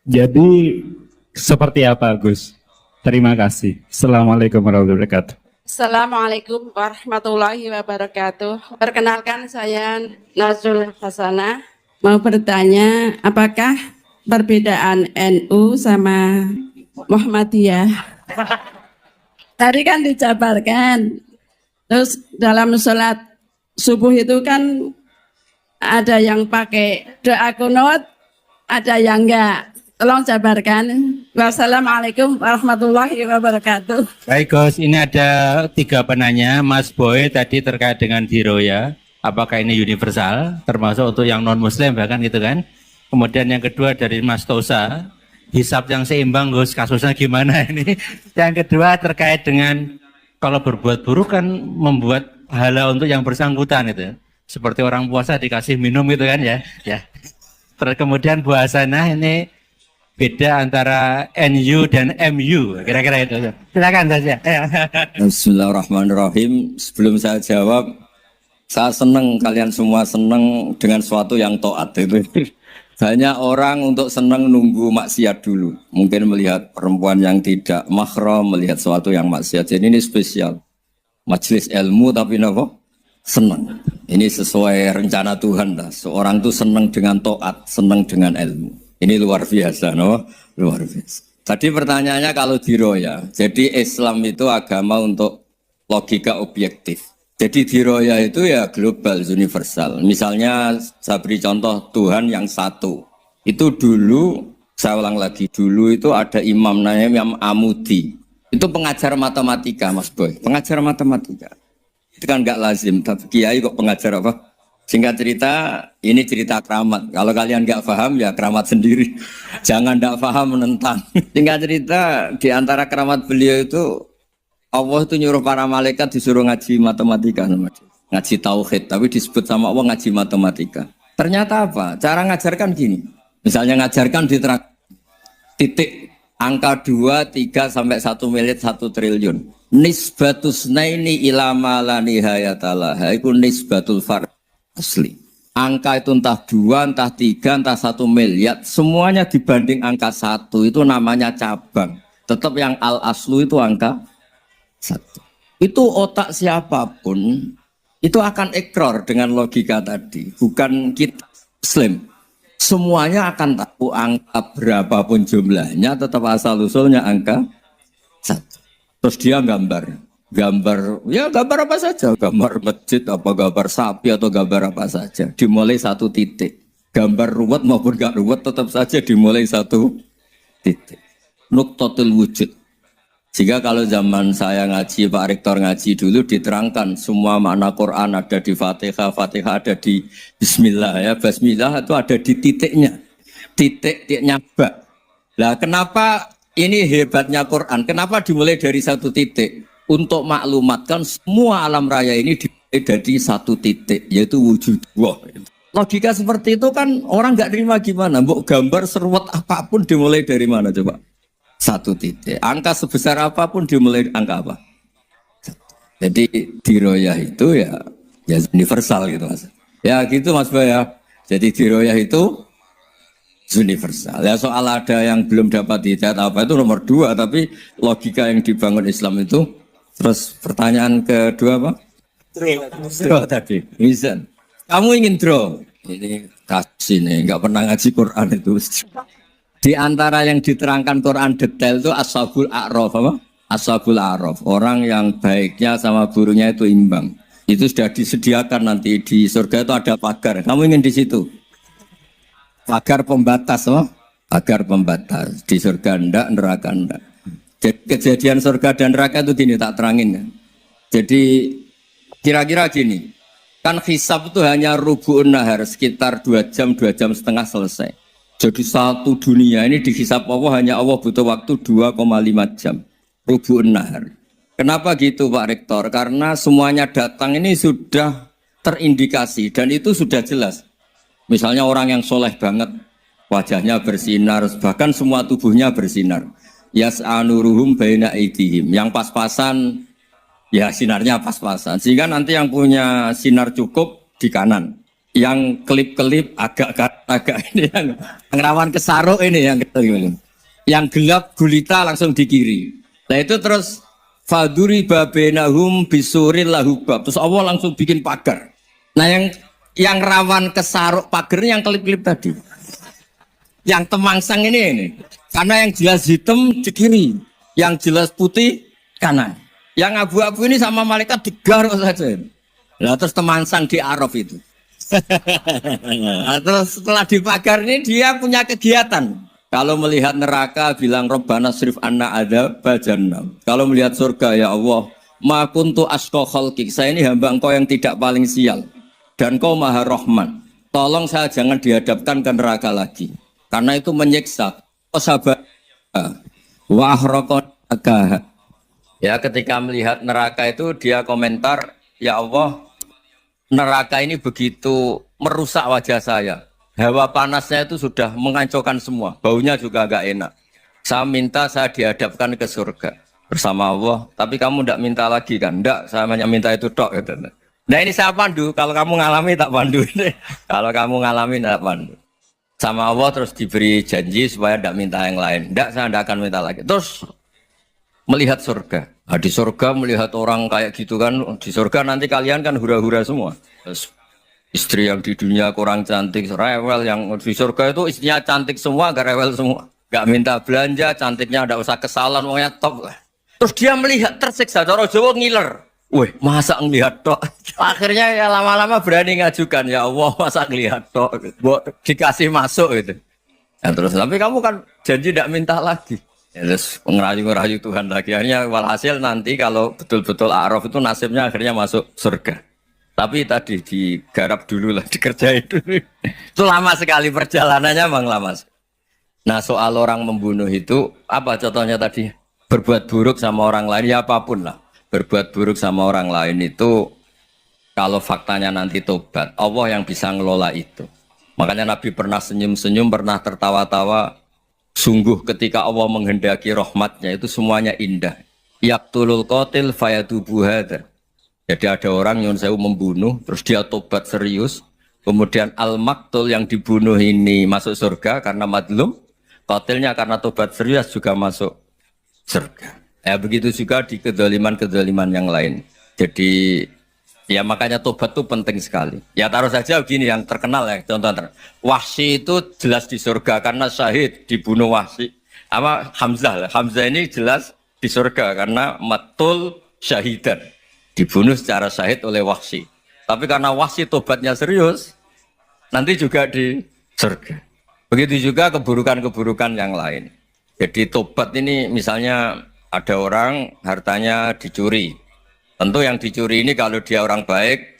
jadi seperti apa, Gus? Terima kasih. Assalamualaikum warahmatullahi wabarakatuh. Assalamualaikum warahmatullahi wabarakatuh. Perkenalkan saya Nazrul Hasanah. Mau bertanya, apakah perbedaan NU sama Muhammadiyah? Tadi kan dijabarkan. Terus dalam sholat subuh itu kan ada yang pakai doa kunut, ada yang enggak. Tolong jabarkan. Wassalamualaikum warahmatullahi wabarakatuh. Baik Gus, ini ada 3 penanya. Mas Boy tadi terkait dengan diroya, apakah ini universal, termasuk untuk yang non-muslim bahkan gitu kan. Kemudian yang kedua dari Mas Tosa, hisab yang seimbang Gus, kasusnya gimana ini. Yang kedua terkait dengan kalau berbuat buruk kan membuat pahala untuk yang bersangkutan itu. Seperti orang puasa dikasih minum gitu kan ya. Terus kemudian puasanya ini beda antara NU dan MU, kira-kira itu. Silakan saja. Bismillahirrahmanirrahim. Sebelum saya jawab, saya senang kalian semua senang dengan sesuatu yang taat itu. Banyak orang untuk senang nunggu maksiat dulu. Mungkin melihat perempuan yang tidak mahram, melihat sesuatu yang maksiat. Jadi ini spesial. Majelis ilmu tapi nopo senang. Ini sesuai rencana Tuhan lah. Seorang tuh senang dengan taat, senang dengan ilmu. Ini luar biasa, no? Luar biasa. Tadi pertanyaannya kalau diroya. Jadi Islam itu agama untuk logika objektif. Jadi diroya itu ya global, universal. Misalnya saya beri contoh Tuhan yang satu. Itu dulu, saya ulang lagi, dulu itu ada imam namanya Imam Amudi. Itu pengajar matematika, Mas Boy. Pengajar matematika. Itu kan nggak lazim, tapi kiai kok pengajar apa? Singkat cerita, ini cerita keramat. Kalau kalian nggak paham ya keramat sendiri. Jangan nggak paham menentang. Singkat cerita, di antara keramat beliau itu Allah itu nyuruh para malaikat disuruh ngaji matematika, ngaji tauhid, tapi disebut sama Allah ngaji matematika. Ternyata apa? Cara ngajarkan gini. Misalnya ngajarkan di titik angka 2, 3 sampai 1 miliar 1 triliun. Nisbatus naini ilama la nihayatalah. Itu nisbatul fard asli. Angka itu entah 2, entah 3, entah 1 miliar, semuanya dibanding angka 1 itu namanya cabang. Tetap yang al aslu itu angka 1. Itu otak siapapun itu akan ikrar dengan logika tadi. Bukan kita Muslim. Semuanya akan tahu angka berapapun jumlahnya, tetap asal usulnya angka 1. Terus dia gambar apa saja, gambar masjid, apa gambar sapi atau gambar apa saja. Dimulai 1 titik. Gambar ruwet maupun gak ruwet tetap saja dimulai 1 titik. Nuktatul wujud. Sehingga kalau zaman saya ngaji, Pak Rektor ngaji dulu diterangkan semua makna Quran ada di Fatihah, Fatihah ada di Bismillah ya. Bismillah itu ada di titiknya. Titiknya bak. Lah kenapa ini hebatnya Quran? Kenapa dimulai dari 1 titik? Untuk maklumatkan semua alam raya ini dimulai dari 1 titik, yaitu wujud Allah. Logika seperti itu kan orang nggak terima gimana? Mbok gambar seruat apapun dimulai dari mana coba? 1 titik. Angka sebesar apapun dimulai angka apa? Jadi diroyah itu ya universal gitu Mas. Ya gitu Mas Bay ya. Jadi diroyah itu universal. Ya soal ada yang belum dapat hidayat apa itu nomor 2, tapi logika yang dibangun Islam itu. Terus pertanyaan kedua apa? Draw tadi. Mizan. Kamu ingin draw? Ini kasih nih, nggak pernah ngaji Quran itu. Di antara yang diterangkan Quran detail itu Ashabul A'raf apa? Ashabul A'raf. Orang yang baiknya sama buruknya itu imbang. Itu sudah disediakan nanti di surga itu ada pagar. Kamu ingin di situ? Pagar pembatas, oh? Pagar pembatas. Di surga enggak, neraka enggak. Jadi kejadian surga dan neraka itu gini tak terangin ya. Jadi kira-kira gini. Kan hisab itu hanya rubu'un nahar, sekitar 2 jam, 2 jam setengah selesai. Jadi 1 dunia ini dihisab Allah, hanya Allah butuh waktu 2,5 jam. Rubu'un nahar. Kenapa gitu Pak Rektor? Karena semuanya datang ini sudah terindikasi dan itu sudah jelas. Misalnya orang yang soleh banget, wajahnya bersinar, bahkan semua tubuhnya bersinar. Yas'anuruhum baina aidihim. Yang pas-pasan, ya sinarnya pas-pasan. Sehingga nanti yang punya sinar cukup di kanan. Yang kelip-kelip agak ini yang rawan kesaruk ini yang gelap gulita langsung di kiri. Nah itu terus faduri babenahum bisuril lahubab. Terus Allah langsung bikin pagar. Nah yang rawan kesaruk pagarnya yang kelip-kelip tadi. Yang temangsang ini. Karena yang jelas hitam di kiri, yang jelas putih kanan. Yang abu-abu ini sama malaikat digaruk saja. Nah terus temangsang di Araf itu. Nah, terus setelah dipagar ini dia punya kegiatan. Kalau melihat neraka bilang Rabbana srif anna adzaba jahannam. Kalau melihat surga ya Allah, ma kuntu asqa khalqik. Saya ini hamba Engkau yang tidak paling sial dan Kau Maha Rahman. Tolong saya jangan dihadapkan ke neraka lagi. Karena itu menyiksa. Oh sabar. Wa ahraqaka. Ya ketika melihat neraka itu dia komentar, ya Allah, neraka ini begitu merusak wajah saya. Hawa panasnya itu sudah menghancurkan semua. Baunya juga agak enak. Saya minta saya dihadapkan ke surga bersama Allah. Tapi kamu tidak minta lagi kan? Tidak, saya hanya minta itu tok. Gitu. Nah ini saya pandu. Kalau kamu ngalami tak pandu. Kalau kamu ngalami tak pandu. sama Allah terus diberi janji supaya tidak minta yang lain. Tidak, saya tidak akan minta lagi. Terus melihat surga. Nah, di surga melihat orang kayak gitu kan, di surga nanti kalian kan hura-hura semua. Terus istri yang di dunia kurang cantik, rewel, yang di surga itu istrinya cantik semua, gak rewel semua. Gak minta belanja, cantiknya tidak usah kesalahan, pokoknya top lah. Terus dia melihat tersiksa, cara Jawa ngiler. Wih, masa ngelihat tok? Akhirnya ya lama-lama berani ngajukan, ya Allah masa ngelihat tok? Dikasih masuk gitu. Ya, terus tapi kamu kan janji tidak minta lagi. Ya, terus ngerayu-ngerayu Tuhan lagi. Akhirnya walhasil nanti kalau betul-betul A'raf itu nasibnya akhirnya masuk surga. Tapi tadi digarap dulu lah, dikerjain dulu. Itu lama sekali perjalanannya, Bang, lama. Nah, soal orang membunuh itu, apa contohnya tadi? Berbuat buruk sama orang lain, ya apapun lah. Berbuat buruk sama orang lain itu, kalau faktanya nanti tobat, Allah yang bisa ngelola itu. Makanya Nabi pernah senyum-senyum, pernah tertawa-tawa. Sungguh ketika Allah menghendaki rahmatnya itu semuanya indah. Yaqtulul qatil fayatubu hadza. Jadi ada orang yang saya membunuh, terus dia tobat serius. Kemudian al-maktul yang dibunuh ini masuk surga karena madlum. Qatilnya karena tobat serius juga masuk surga. Ya begitu juga di kedoliman-kedoliman yang lain. Jadi ya makanya tobat itu penting sekali. Ya taruh saja begini yang terkenal ya, contoh Wahsy itu jelas di surga karena syahid dibunuh Wahsy. Apa Hamzah lah. Hamzah ini jelas di surga karena matul syahidan. Dibunuh secara syahid oleh Wahsy. Tapi karena Wahsy tobatnya serius, nanti juga di surga. Begitu juga keburukan-keburukan yang lain. Jadi tobat ini misalnya ada orang hartanya dicuri. Tentu yang dicuri ini kalau dia orang baik,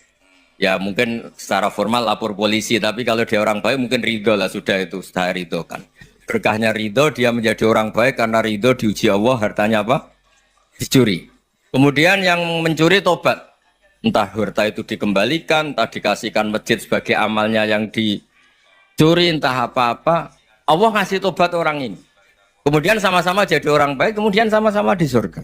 ya mungkin secara formal lapor polisi. Tapi kalau dia orang baik mungkin ridho lah, sudah itu, sudah ridho kan. Berkahnya ridho, dia menjadi orang baik karena ridho diuji Allah, hartanya apa? Dicuri. Kemudian yang mencuri tobat. Entah harta itu dikembalikan, entah dikasihkan masjid sebagai amalnya yang dicuri, entah apa-apa. Allah ngasih tobat orang ini. Kemudian sama-sama jadi orang baik, kemudian sama-sama di surga.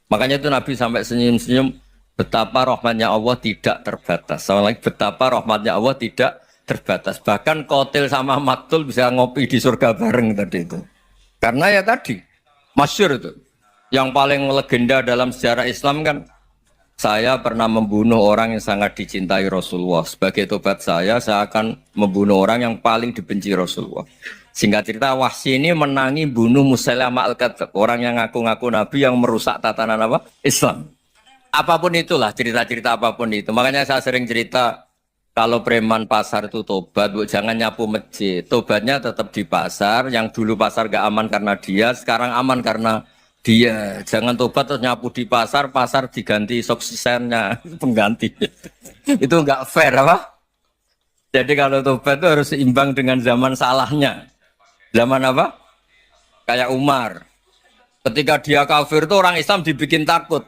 Makanya itu Nabi sampai senyum-senyum, betapa rahmatnya Allah tidak terbatas. Sama lagi, betapa rahmatnya Allah tidak terbatas. Bahkan qatil sama maktul bisa ngopi di surga bareng tadi itu. Karena ya tadi, masyhur itu. Yang paling legenda dalam sejarah Islam kan, saya pernah membunuh orang yang sangat dicintai Rasulullah. Sebagai tobat saya akan membunuh orang yang paling dibenci Rasulullah. Singkat cerita, Wahsy ini menangi bunuh Musailamah al-Kadzdzab, orang yang ngaku-ngaku Nabi yang merusak tatanan apa? Islam. Apapun itulah, cerita-cerita apapun itu. Makanya saya sering cerita, kalau preman pasar itu tobat, jangan nyapu masjid. Tobatnya tetap di pasar, yang dulu pasar gak aman karena dia, sekarang aman karena dia. Jangan tobat terus nyapu di pasar, pasar diganti soksisennya, pengganti. Itu gak fair apa? Jadi kalau tobat itu harus seimbang dengan zaman salahnya. Zaman apa? Kayak Umar. Ketika dia kafir itu orang Islam dibikin takut.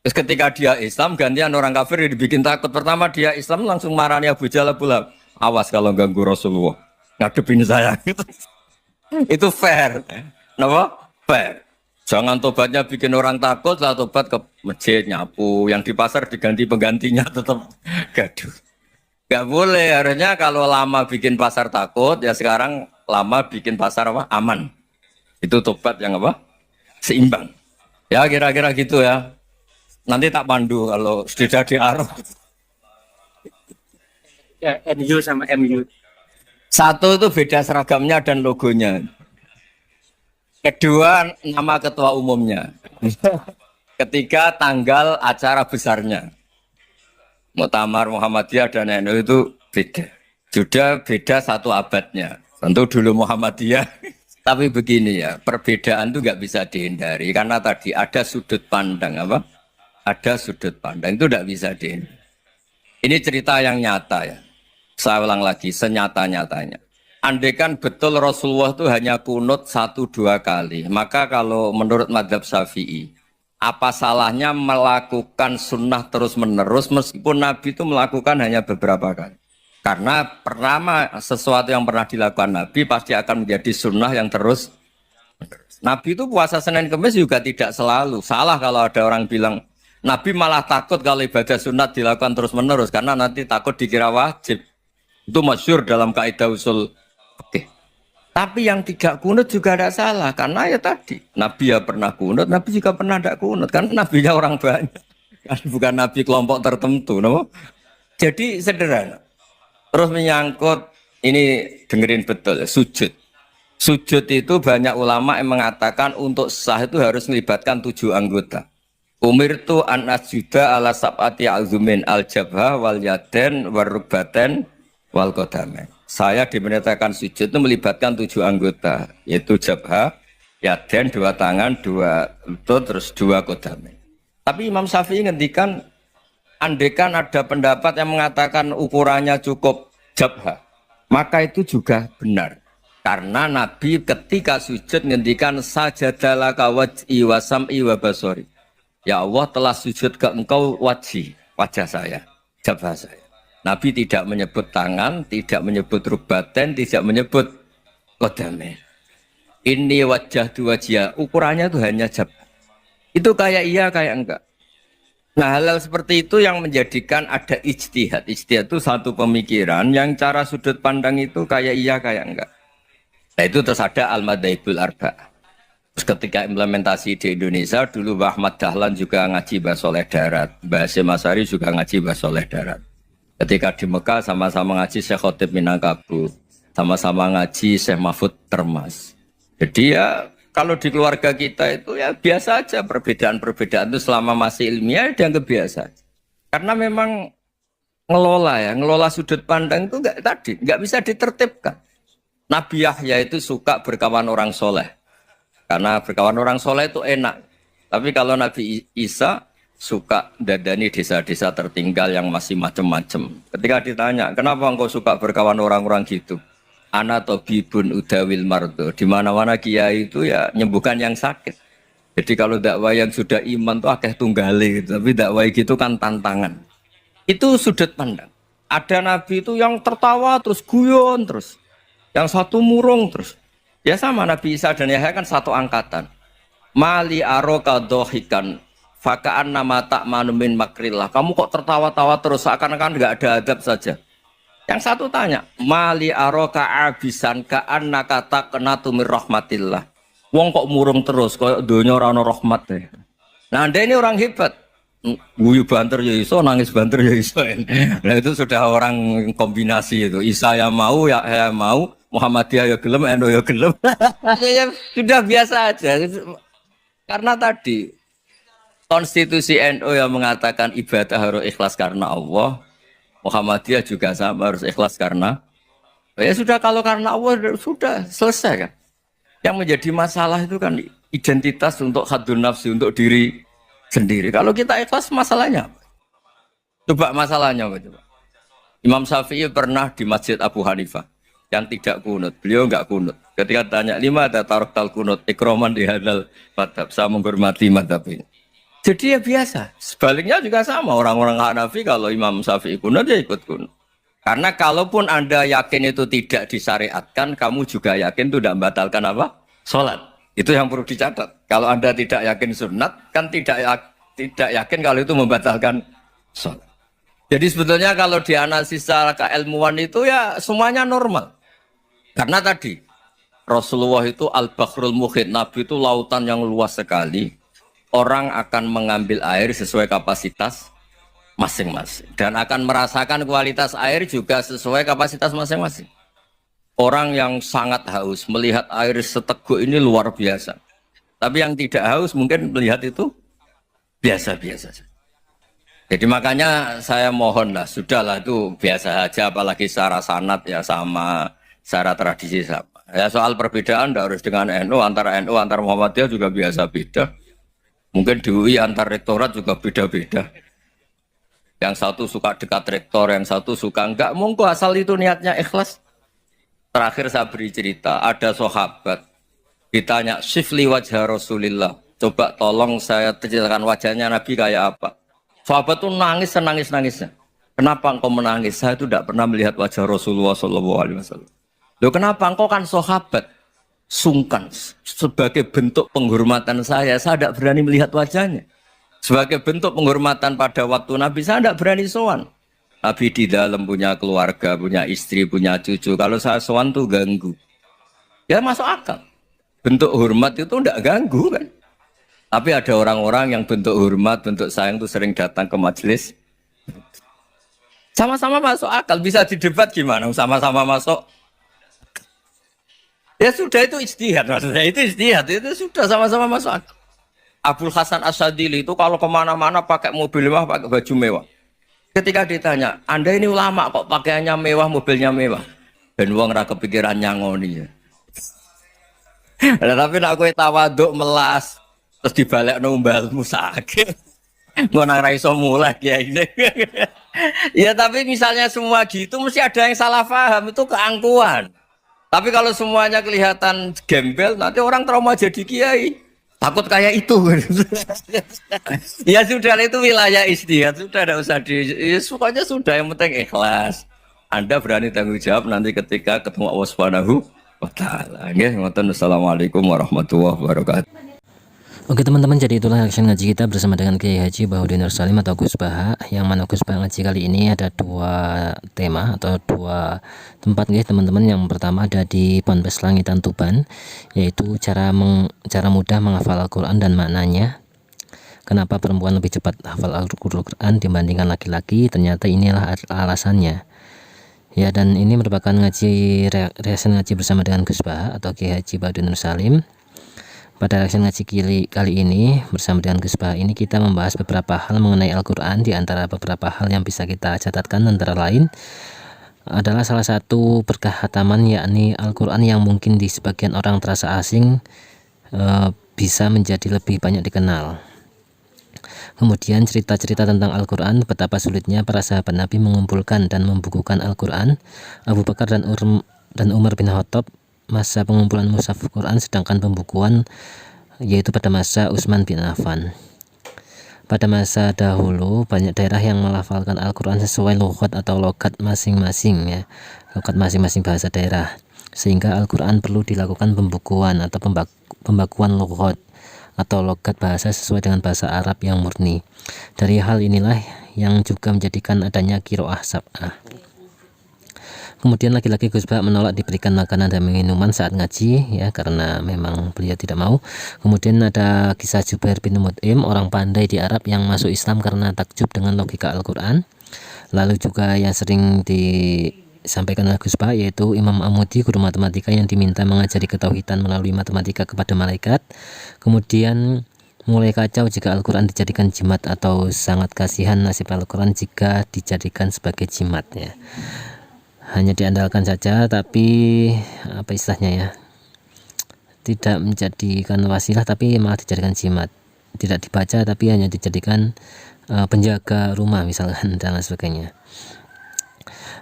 Terus ketika dia Islam, gantian orang kafir dibikin takut. Pertama dia Islam langsung marahnya Abu Jahal, Abu Lahab. Awas kalau ganggu Rasulullah. Ngadepin saya. Itu fair. Kenapa? Fair. Jangan tobatnya bikin orang takut, lah tobat ke masjid, nyapu. Yang di pasar diganti penggantinya tetap gaduh. Gak boleh, harusnya kalau lama bikin pasar takut, ya sekarang lama bikin pasar apa? Aman. Itu tobat yang apa? Seimbang. Ya kira-kira gitu ya. Nanti tak pandu kalau sudah di Arab. Ya, NU sama MU. Satu itu beda seragamnya dan logonya. Kedua nama ketua umumnya. Ketiga tanggal acara besarnya. Muktamar Muhammadiyah dan NU itu beda. Sudah beda satu abadnya. Tentu dulu Muhammadiyah, tapi begini ya, perbedaan itu nggak bisa dihindari karena tadi ada sudut pandang apa? Ada sudut pandang itu nggak bisa dihindari. Ini cerita yang nyata ya. Saya ulang lagi, senyata-nyatanya. Andaikan betul Rasulullah itu hanya kunut 1-2 kali, maka kalau menurut mazhab Syafi'i, apa salahnya melakukan sunnah terus-menerus meskipun Nabi itu melakukan hanya beberapa kali? Karena pertama sesuatu yang pernah dilakukan Nabi pasti akan menjadi sunnah yang terus. Nabi itu puasa Senin Kemis juga tidak selalu. Salah kalau ada orang bilang Nabi malah takut kalau ibadah sunat dilakukan terus menerus karena nanti takut dikira wajib. Itu masyhur dalam kaidah usul Oke. Tapi yang tidak kunut juga tidak salah karena ya tadi Nabi ya pernah kunut, Nabi juga pernah tidak kunut karena nabinya orang banyak, kan bukan Nabi kelompok tertentu, no? Jadi sederhana. Terus menyangkut ini dengerin betul ya, sujud. Sujud itu banyak ulama yang mengatakan untuk sah itu harus melibatkan 7 anggota. Umirtu an asjuda ala sab'ati azumin al jabha wal yaden wal rukbaten wal qadamain. Saya diperintahkan sujud itu melibatkan 7 anggota, yaitu jabha, yaden 2 tangan, 2 lutut, terus 2 qadamain. Tapi Imam Syafi'i ngendikan andekan ada pendapat yang mengatakan ukurannya cukup jabha, maka itu juga benar. Karena Nabi ketika sujud ngendikan sajadalaka waj'i wa sam'i wa basori. Ya Allah telah sujud ke engkau wajah saya, jabha saya. Nabi tidak menyebut tangan, tidak menyebut rukbaten, tidak menyebut qadamain. Ini wajah dua wajah, ukurannya itu hanya jabha. Itu kayak iya, kayak enggak. Nah, hal-hal seperti itu yang menjadikan ada ijtihad. Ijtihad itu satu pemikiran yang cara sudut pandang itu kayak iya, kayak enggak. Nah, itu terus ada al-madhaibul arba'ah. Terus ketika implementasi di Indonesia, dulu Mbah Ahmad Dahlan juga ngaji Bahasa Soleh Darat. Mbah Hasyim Asy'ari juga ngaji Bahasa Soleh Darat. Ketika di Mekah sama-sama ngaji Syekh Khotib Minangkabau, sama-sama ngaji Syekh Mahfud Termas. Jadi ya kalau di keluarga kita itu ya biasa aja perbedaan-perbedaan itu selama masih ilmiah dianggap biasa. Karena memang ngelola sudut pandang itu nggak bisa ditertibkan. Nabi Yahya itu suka berkawan orang soleh, karena berkawan orang soleh itu enak. Tapi kalau Nabi Isa suka dadani desa-desa tertinggal yang masih macem-macem. Ketika ditanya, kenapa engkau suka berkawan orang-orang gitu? Ana tabibun udawil mardo. Di mana-mana kiai itu ya nyembuhkan yang sakit. Jadi kalau dakwah yang sudah iman tuh akeh tunggale gitu. Tapi dakwah gitu kan tantangan. Itu sudut pandang. Ada nabi itu yang tertawa terus guyon terus. Yang satu murung terus. Ya sama Nabi Isa dan Yahya kan satu angkatan. Mali aroka dohikan fakaan nama tak manumin makrillah. Kamu kok tertawa-tawa terus seakan-akan nggak ada adab saja. Yang satu tanya, mali aroka abisan kaan nakata kenatu mir rahmatillah. Wong kok murung terus, kok dunia orang rahmat deh. Nah, Anda ini orang hebat. Guyu banter ya iso, nangis banter ya iso. Nah itu sudah orang kombinasi itu. Isa ya mau, ya mau, Muhammadiyah ya gelem, NU ya gelem. Ya, sudah biasa aja. Karena tadi konstitusi NU yang mengatakan ibadah harus ikhlas karena Allah. Muhammadiyah juga sama harus ikhlas karena ya sudah, kalau karena Allah sudah selesai kan. Yang menjadi masalah itu kan identitas untuk haddun nafsi, untuk diri sendiri. Kalau kita ikhlas masalahnya apa? Coba masalahnya apa coba? Imam Syafi'i pernah di Masjid Abu Hanifah yang tidak kunut. Beliau enggak kunut. Ketika tanya, lima ada tarok tal kunut ikroman di hadal madhab, saya menghormati madhab ini. Jadi ya biasa. Sebaliknya juga sama. Orang-orang Hanafi kalau Imam Syafi'i kunut ya ikut kunut. Karena kalaupun Anda yakin itu tidak disyariatkan, kamu juga yakin itu tidak membatalkan apa? Sholat. Itu yang perlu dicatat. Kalau Anda tidak yakin sunat, kan tidak yakin kalau itu membatalkan sholat. Jadi sebetulnya kalau dianalisis secara keilmuan itu ya semuanya normal. Karena tadi Rasulullah itu al-Bahrul Muhit, Nabi itu lautan yang luas sekali. Orang akan mengambil air sesuai kapasitas masing-masing. Dan akan merasakan kualitas air juga sesuai kapasitas masing-masing. Orang yang sangat haus melihat air seteguk ini luar biasa. Tapi yang tidak haus mungkin melihat itu biasa-biasa. Jadi makanya saya mohon lah, sudahlah itu biasa aja, apalagi secara sanad ya sama, secara tradisi sama. Ya soal perbedaan tidak harus dengan NU, antara Muhammadiyah juga biasa beda. Mungkin di UI antar rektorat juga beda-beda. Yang satu suka dekat rektor, yang satu suka enggak. Monggo asal itu niatnya ikhlas. Terakhir saya beri cerita, ada sahabat ditanya, "Sifli wajah Rasulillah." Coba tolong saya ceritakan wajahnya Nabi kayak apa. Sahabat tuh nangis senangis-nangisnya. Kenapa engkau menangis? Saya itu tidak pernah melihat wajah Rasulullah SAW. Loh kenapa? Engkau kan sahabat. Sungkan. Sebagai bentuk penghormatan saya tidak berani melihat wajahnya. Sebagai bentuk penghormatan pada waktu Nabi, saya tidak berani sowan. Nabi di dalam punya keluarga, punya istri, punya cucu. Kalau saya sowan tuh ganggu. Ya masuk akal. Bentuk hormat itu ndak ganggu kan. Tapi ada orang-orang yang bentuk hormat, bentuk sayang tuh sering datang ke majelis. Sama-sama masuk akal. Bisa didebat gimana? Sama-sama masuk. Ya sudah itu ijtihad maksudnya. Itu ijtihad. Itu sudah sama-sama masuk akal. Abul Hasan Asyadili itu kalau kemana-mana pakai mobil mewah, pakai baju mewah. Ketika ditanya, Anda ini ulama kok pakaiannya mewah, mobilnya mewah. Dan uang ra kepikiran nyangoni ya. Tapi nak kowe tawaduk melas terus dibalik numbalmu sakit. Ngono ra iso mulai ya ini. Ya tapi misalnya semua gitu mesti ada yang salah paham, itu keangkuhan. Tapi kalau semuanya kelihatan gembel, nanti orang trauma jadi kiai. Takut kayak itu. Ya sudah, itu wilayah ijtihad, sudah tidak usah ya, pokoknya sudah, yang penting ikhlas. Anda berani tanggung jawab nanti ketika ketemu Allah Subhanahu wa taala. Nggih, ngoten. Assalamualaikum warahmatullahi wabarakatuh. Oke teman-teman, jadi itulah action ngaji kita bersama dengan Kiai Haji Bahuddin Nur Salim atau Gus Baha. Yang mana Gus Baha ngaji kali ini ada dua tema atau dua tempat guys teman-teman. Yang pertama ada di Ponpes Langitan Tuban, yaitu cara mudah menghafal Al-Quran dan maknanya. Kenapa perempuan lebih cepat hafal Al-Quran dibandingkan laki-laki? Ternyata inilah alasannya. Ya, dan ini merupakan reaction ngaji bersama dengan Gus Baha atau Kiai Haji Bahuddin Nur Salim. Pada reaction ngaji kali ini bersama dengan Gus Baha ini kita membahas beberapa hal mengenai Al-Quran. Di antara beberapa hal yang bisa kita catatkan antara lain adalah salah satu berkah khataman, yakni Al-Quran yang mungkin di sebagian orang terasa asing bisa menjadi lebih banyak dikenal. Kemudian cerita-cerita tentang Al-Quran, betapa sulitnya para sahabat Nabi mengumpulkan dan membukukan Al-Quran. Abu Bakar dan Umar bin Khattab masa pengumpulan mushaf Quran, sedangkan pembukuan yaitu pada masa Utsman bin Affan. Pada masa dahulu banyak daerah yang melafalkan Al-Quran sesuai lughat atau logat masing-masing ya, logat masing-masing bahasa daerah, sehingga Al-Quran perlu dilakukan pembukuan atau pembakuan lughat atau logat bahasa sesuai dengan bahasa Arab yang murni. Dari hal inilah yang juga menjadikan adanya qiraah sab'ah. Kemudian lagi-lagi Gus Baha menolak diberikan makanan dan minuman saat ngaji ya, karena memang beliau tidak mau. Kemudian ada kisah Jubair bin Mut'im, orang pandai di Arab yang masuk Islam karena takjub dengan logika Al-Quran. Lalu juga yang sering disampaikan oleh Gus Baha yaitu Imam Amudi, guru matematika yang diminta mengajari ketauhidan melalui matematika kepada malaikat. Kemudian mulai kacau jika Al-Quran dijadikan jimat, atau sangat kasihan nasib Al-Quran jika dijadikan sebagai jimat ya. Hanya diandalkan saja, tapi apa istilahnya ya, tidak menjadikan wasilah tapi malah dijadikan jimat. Tidak dibaca tapi hanya dijadikan penjaga rumah misalkan dan lain sebagainya.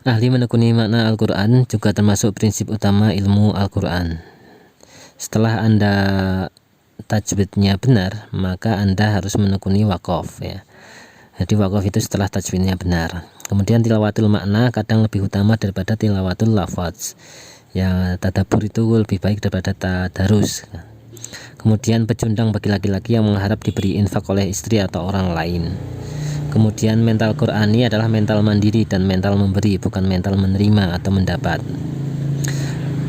Ahli menekuni makna Al-Quran juga termasuk prinsip utama ilmu Al-Quran. Setelah Anda tajwidnya benar, maka Anda harus menekuni waqaf ya. Jadi waqaf itu setelah tajwidnya benar. Kemudian tilawatul makna kadang lebih utama daripada tilawatul lafaz. Ya, tadabbur itu lebih baik daripada tadarus. Kemudian pecundang bagi laki-laki yang mengharap diberi infak oleh istri atau orang lain. Kemudian mental Qur'ani adalah mental mandiri dan mental memberi, bukan mental menerima atau mendapat.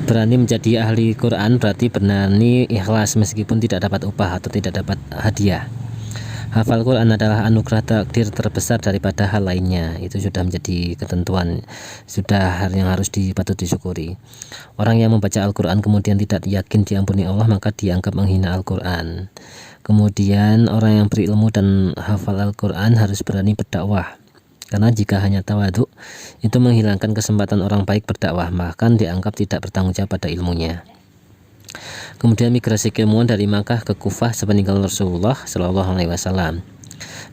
Berani menjadi ahli Quran berarti berani ikhlas meskipun tidak dapat upah atau tidak dapat hadiah. Hafal Quran adalah anugerah takdir terbesar daripada hal lainnya. Itu sudah menjadi ketentuan, sudah hal yang harus patut disyukuri. Orang yang membaca Al-Quran kemudian tidak yakin diampuni Allah, maka dianggap menghina Al-Quran. Kemudian orang yang berilmu dan hafal Al-Quran harus berani berdakwah, karena jika hanya tawaduk itu menghilangkan kesempatan orang baik berdakwah, bahkan dianggap tidak bertanggung jawab pada ilmunya. Kemudian migrasi keilmuan dari Makkah ke Kufah sepeninggal Rasulullah Shallallahu Alaihi Wasallam.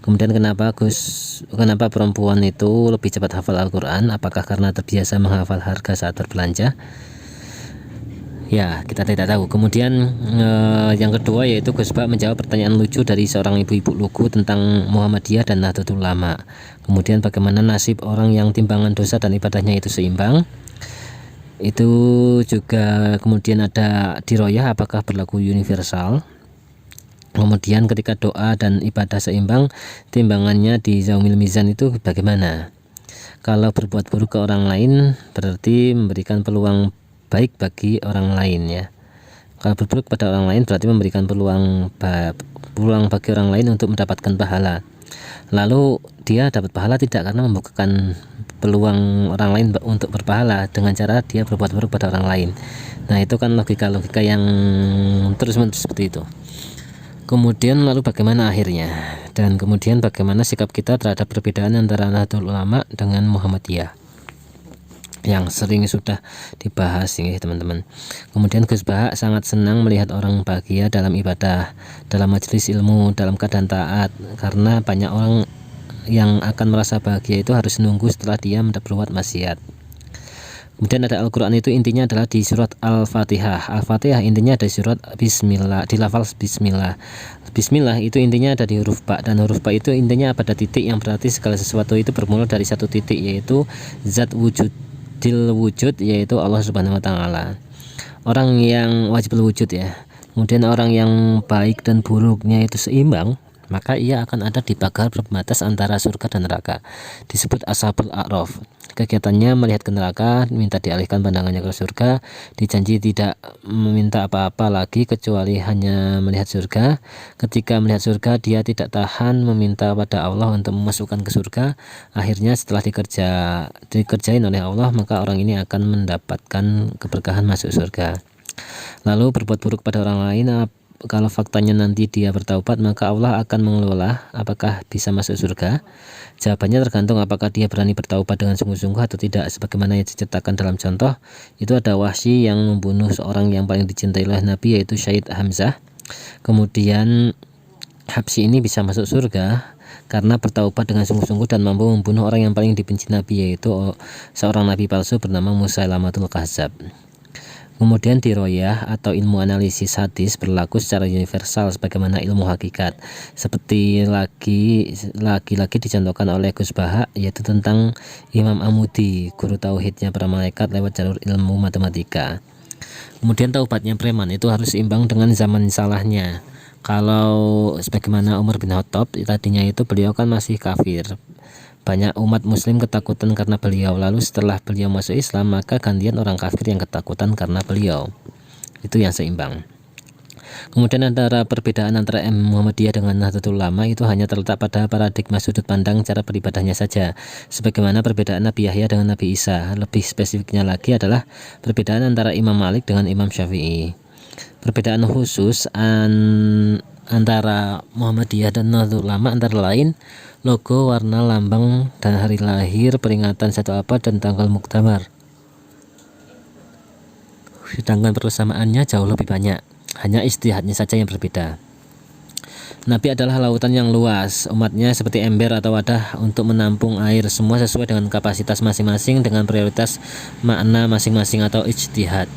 Kemudian kenapa perempuan itu lebih cepat hafal Al-Quran? Apakah karena terbiasa menghafal harga saat berbelanja? Ya, kita tidak tahu. Kemudian yang kedua yaitu Gus Baha menjawab pertanyaan lucu dari seorang ibu-ibu lugu tentang Muhammadiyah dan Nahdlatul Ulama. Kemudian bagaimana nasib orang yang timbangan dosa dan ibadahnya itu seimbang? Itu juga kemudian ada diroyah, apakah berlaku universal? Kemudian ketika doa dan ibadah seimbang, timbangannya di Zaumil Mizan itu bagaimana? Kalau berbuat buruk ke orang lain berarti memberikan peluang baik bagi orang lain ya. Kalau berburuk pada orang lain berarti memberikan peluang bagi orang lain untuk mendapatkan pahala. Lalu dia dapat pahala tidak karena membukakan peluang orang lain untuk berpahala dengan cara dia berbuat buruk pada orang lain. Nah, itu kan logika-logika yang terus-menerus seperti itu. Kemudian lalu bagaimana akhirnya? Dan kemudian bagaimana sikap kita terhadap perbedaan antara Nahdlatul Ulama dengan Muhammadiyah yang sering sudah dibahas ini teman-teman. Kemudian Gus Baha sangat senang melihat orang bahagia dalam ibadah, dalam majelis ilmu, dalam keadaan taat, karena banyak orang yang akan merasa bahagia itu harus nunggu setelah dia berbuat maksiat. Kemudian ada Al-Quran itu intinya adalah di surat Al-Fatihah. Al-Fatihah intinya ada di surat Bismillah, di lafal Bismillah. Bismillah itu intinya ada di huruf ba, dan huruf ba itu intinya pada titik yang berarti segala sesuatu itu bermula dari satu titik, yaitu zat wujudil wujud, yaitu Allah Subhanahu wa taala. Orang yang wajibul wujud ya. Kemudian orang yang baik dan buruknya itu seimbang, maka ia akan ada di pagar berbatas antara surga dan neraka. Disebut Ashabul A'raf. Kegiatannya melihat ke neraka, minta dialihkan pandangannya ke surga, dijanji tidak meminta apa-apa lagi kecuali hanya melihat surga. Ketika melihat surga, dia tidak tahan meminta pada Allah untuk memasukkan ke surga. Akhirnya setelah dikerjain oleh Allah, maka orang ini akan mendapatkan keberkahan masuk surga. Lalu berbuat buruk pada orang lain, kalau faktanya nanti dia bertaubat, maka Allah akan mengelola apakah bisa masuk surga. Jawabannya tergantung apakah dia berani bertaubat dengan sungguh-sungguh atau tidak. Sebagaimana yang diceritakan dalam contoh, itu ada Wahsy yang membunuh seorang yang paling dicintai oleh Nabi, yaitu Syahid Hamzah. Kemudian Habsyi ini bisa masuk surga karena bertaubat dengan sungguh-sungguh dan mampu membunuh orang yang paling dibenci Nabi, yaitu seorang nabi palsu bernama Musailamatul Kazzab. Kemudian diroyah atau ilmu analisis hadis berlaku secara universal sebagaimana ilmu hakikat, seperti lagi dicontohkan oleh Gus Baha, yaitu tentang Imam Amudi, guru tauhidnya para malaikat lewat jalur ilmu matematika. Kemudian taubatnya preman itu harus seimbang dengan zaman salahnya. Kalau sebagaimana Umar bin Khattab tadinya itu beliau kan masih kafir, banyak umat muslim ketakutan karena beliau. Lalu setelah beliau masuk Islam, maka gantian orang kafir yang ketakutan karena beliau. Itu yang seimbang. Kemudian antara perbedaan antara Muhammadiyah dengan Nahdlatul Ulama itu hanya terletak pada paradigma sudut pandang cara beribadahnya saja. Sebagaimana perbedaan Nabi Yahya dengan Nabi Isa. Lebih spesifiknya lagi adalah perbedaan antara Imam Malik dengan Imam Syafi'i. Perbedaan khusus antara Muhammadiyah dan Nahdlatul Ulama antara lain logo, warna, lambang, dan hari lahir, peringatan satu abad, dan tanggal muktamar. Sedangkan persamaannya jauh lebih banyak, hanya ijtihadnya saja yang berbeda. Nabi adalah lautan yang luas, umatnya seperti ember atau wadah untuk menampung air, semua sesuai dengan kapasitas masing-masing dengan prioritas makna masing-masing atau ijtihad.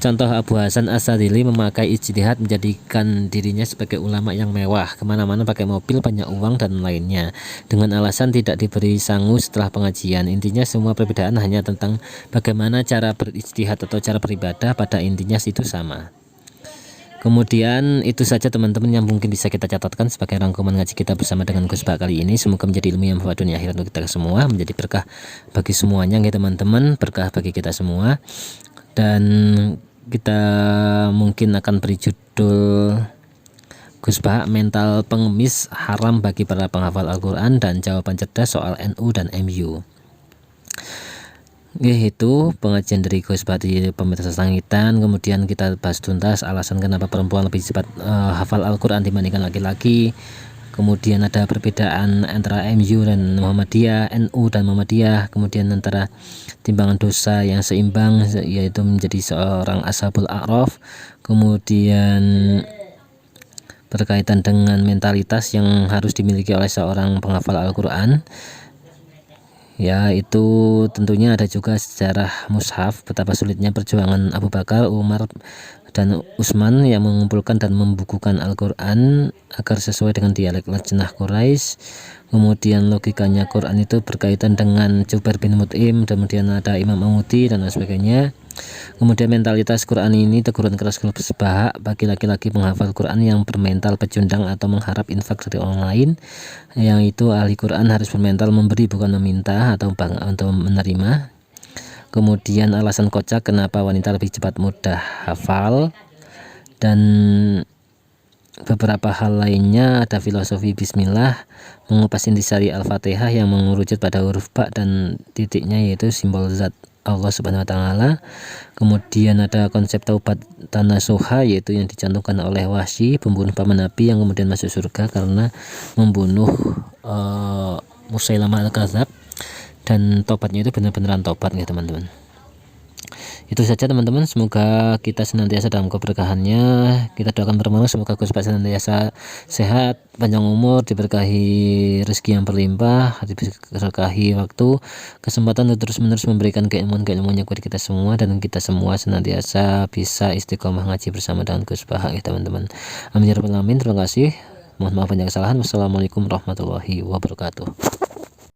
Contoh Abu Hasan As-Sadili memakai ijtihad menjadikan dirinya sebagai ulama yang mewah, kemana-mana pakai mobil, banyak uang, dan lainnya, dengan alasan tidak diberi sangu setelah pengajian. Intinya semua perbedaan hanya tentang bagaimana cara berijtihad atau cara beribadah, pada intinya itu sama. Kemudian itu saja teman-teman yang mungkin bisa kita catatkan sebagai rangkuman ngaji kita bersama dengan Gus Baha kali ini. Semoga menjadi ilmu yang manfaat dunia akhirat untuk kita semua, menjadi berkah bagi semuanya ya teman-teman, berkah bagi kita semua. Dan kita mungkin akan beri judul Gus Baha mental pengemis haram bagi para penghafal Al-Quran dan jawaban cerdas soal NU dan MU. Itu pengajian dari Gus Baha di Pementasan Langitan. Kemudian kita bahas tuntas alasan kenapa perempuan lebih cepat hafal Al-Quran dibandingkan laki-laki. Kemudian ada perbedaan antara MU dan Muhammadiyah, NU dan Muhammadiyah. Kemudian antara timbangan dosa yang seimbang, yaitu menjadi seorang Ashabul A'raf. Kemudian berkaitan dengan mentalitas yang harus dimiliki oleh seorang penghafal Al-Quran. Ya, itu tentunya ada juga sejarah mushaf, betapa sulitnya perjuangan Abu Bakar, Umar, dan Utsman yang mengumpulkan dan membukukan Al-Quran agar sesuai dengan dialek Lajnah Quraisy. Kemudian logikanya Quran itu berkaitan dengan Jubair bin Mut'im, kemudian ada Imam Amudi dan lain sebagainya. Kemudian mentalitas Quran ini teguran keras Gus Bahak bagi laki-laki penghafal Quran yang bermental pecundang atau mengharap infak dari orang lain, yang itu ahli Quran harus bermental memberi bukan meminta atau menerima. Kemudian alasan kocak kenapa wanita lebih cepat mudah hafal, dan beberapa hal lainnya. Ada filosofi bismillah, mengupas intisari Al-Fatihah yang mengerucut pada huruf ba dan titiknya yaitu simbol zat Allah Subhanahu wa taala. Kemudian ada konsep taubat tanasuha, yaitu yang dicantumkan oleh Wahsy, pembunuh paman Nabi yang kemudian masuk surga karena membunuh Musailamah al-Kadzab, dan tobatnya itu benar-benaran tobat ya teman-teman. Itu saja teman-teman, semoga kita senantiasa dalam keberkahannya. Kita doakan bersama semoga Gus Bahak senantiasa sehat, panjang umur, diberkahi rezeki yang berlimpah, diberkahi waktu, kesempatan untuk terus-menerus memberikan keilmuan-keilmuannya kepada kita semua, dan kita semua senantiasa bisa istiqomah ngaji bersama dengan Gus Bahak ya teman-teman. Amin ya rabbal alamin. Terima kasih. Mohon maaf banyak kesalahan. Wassalamualaikum warahmatullahi wabarakatuh.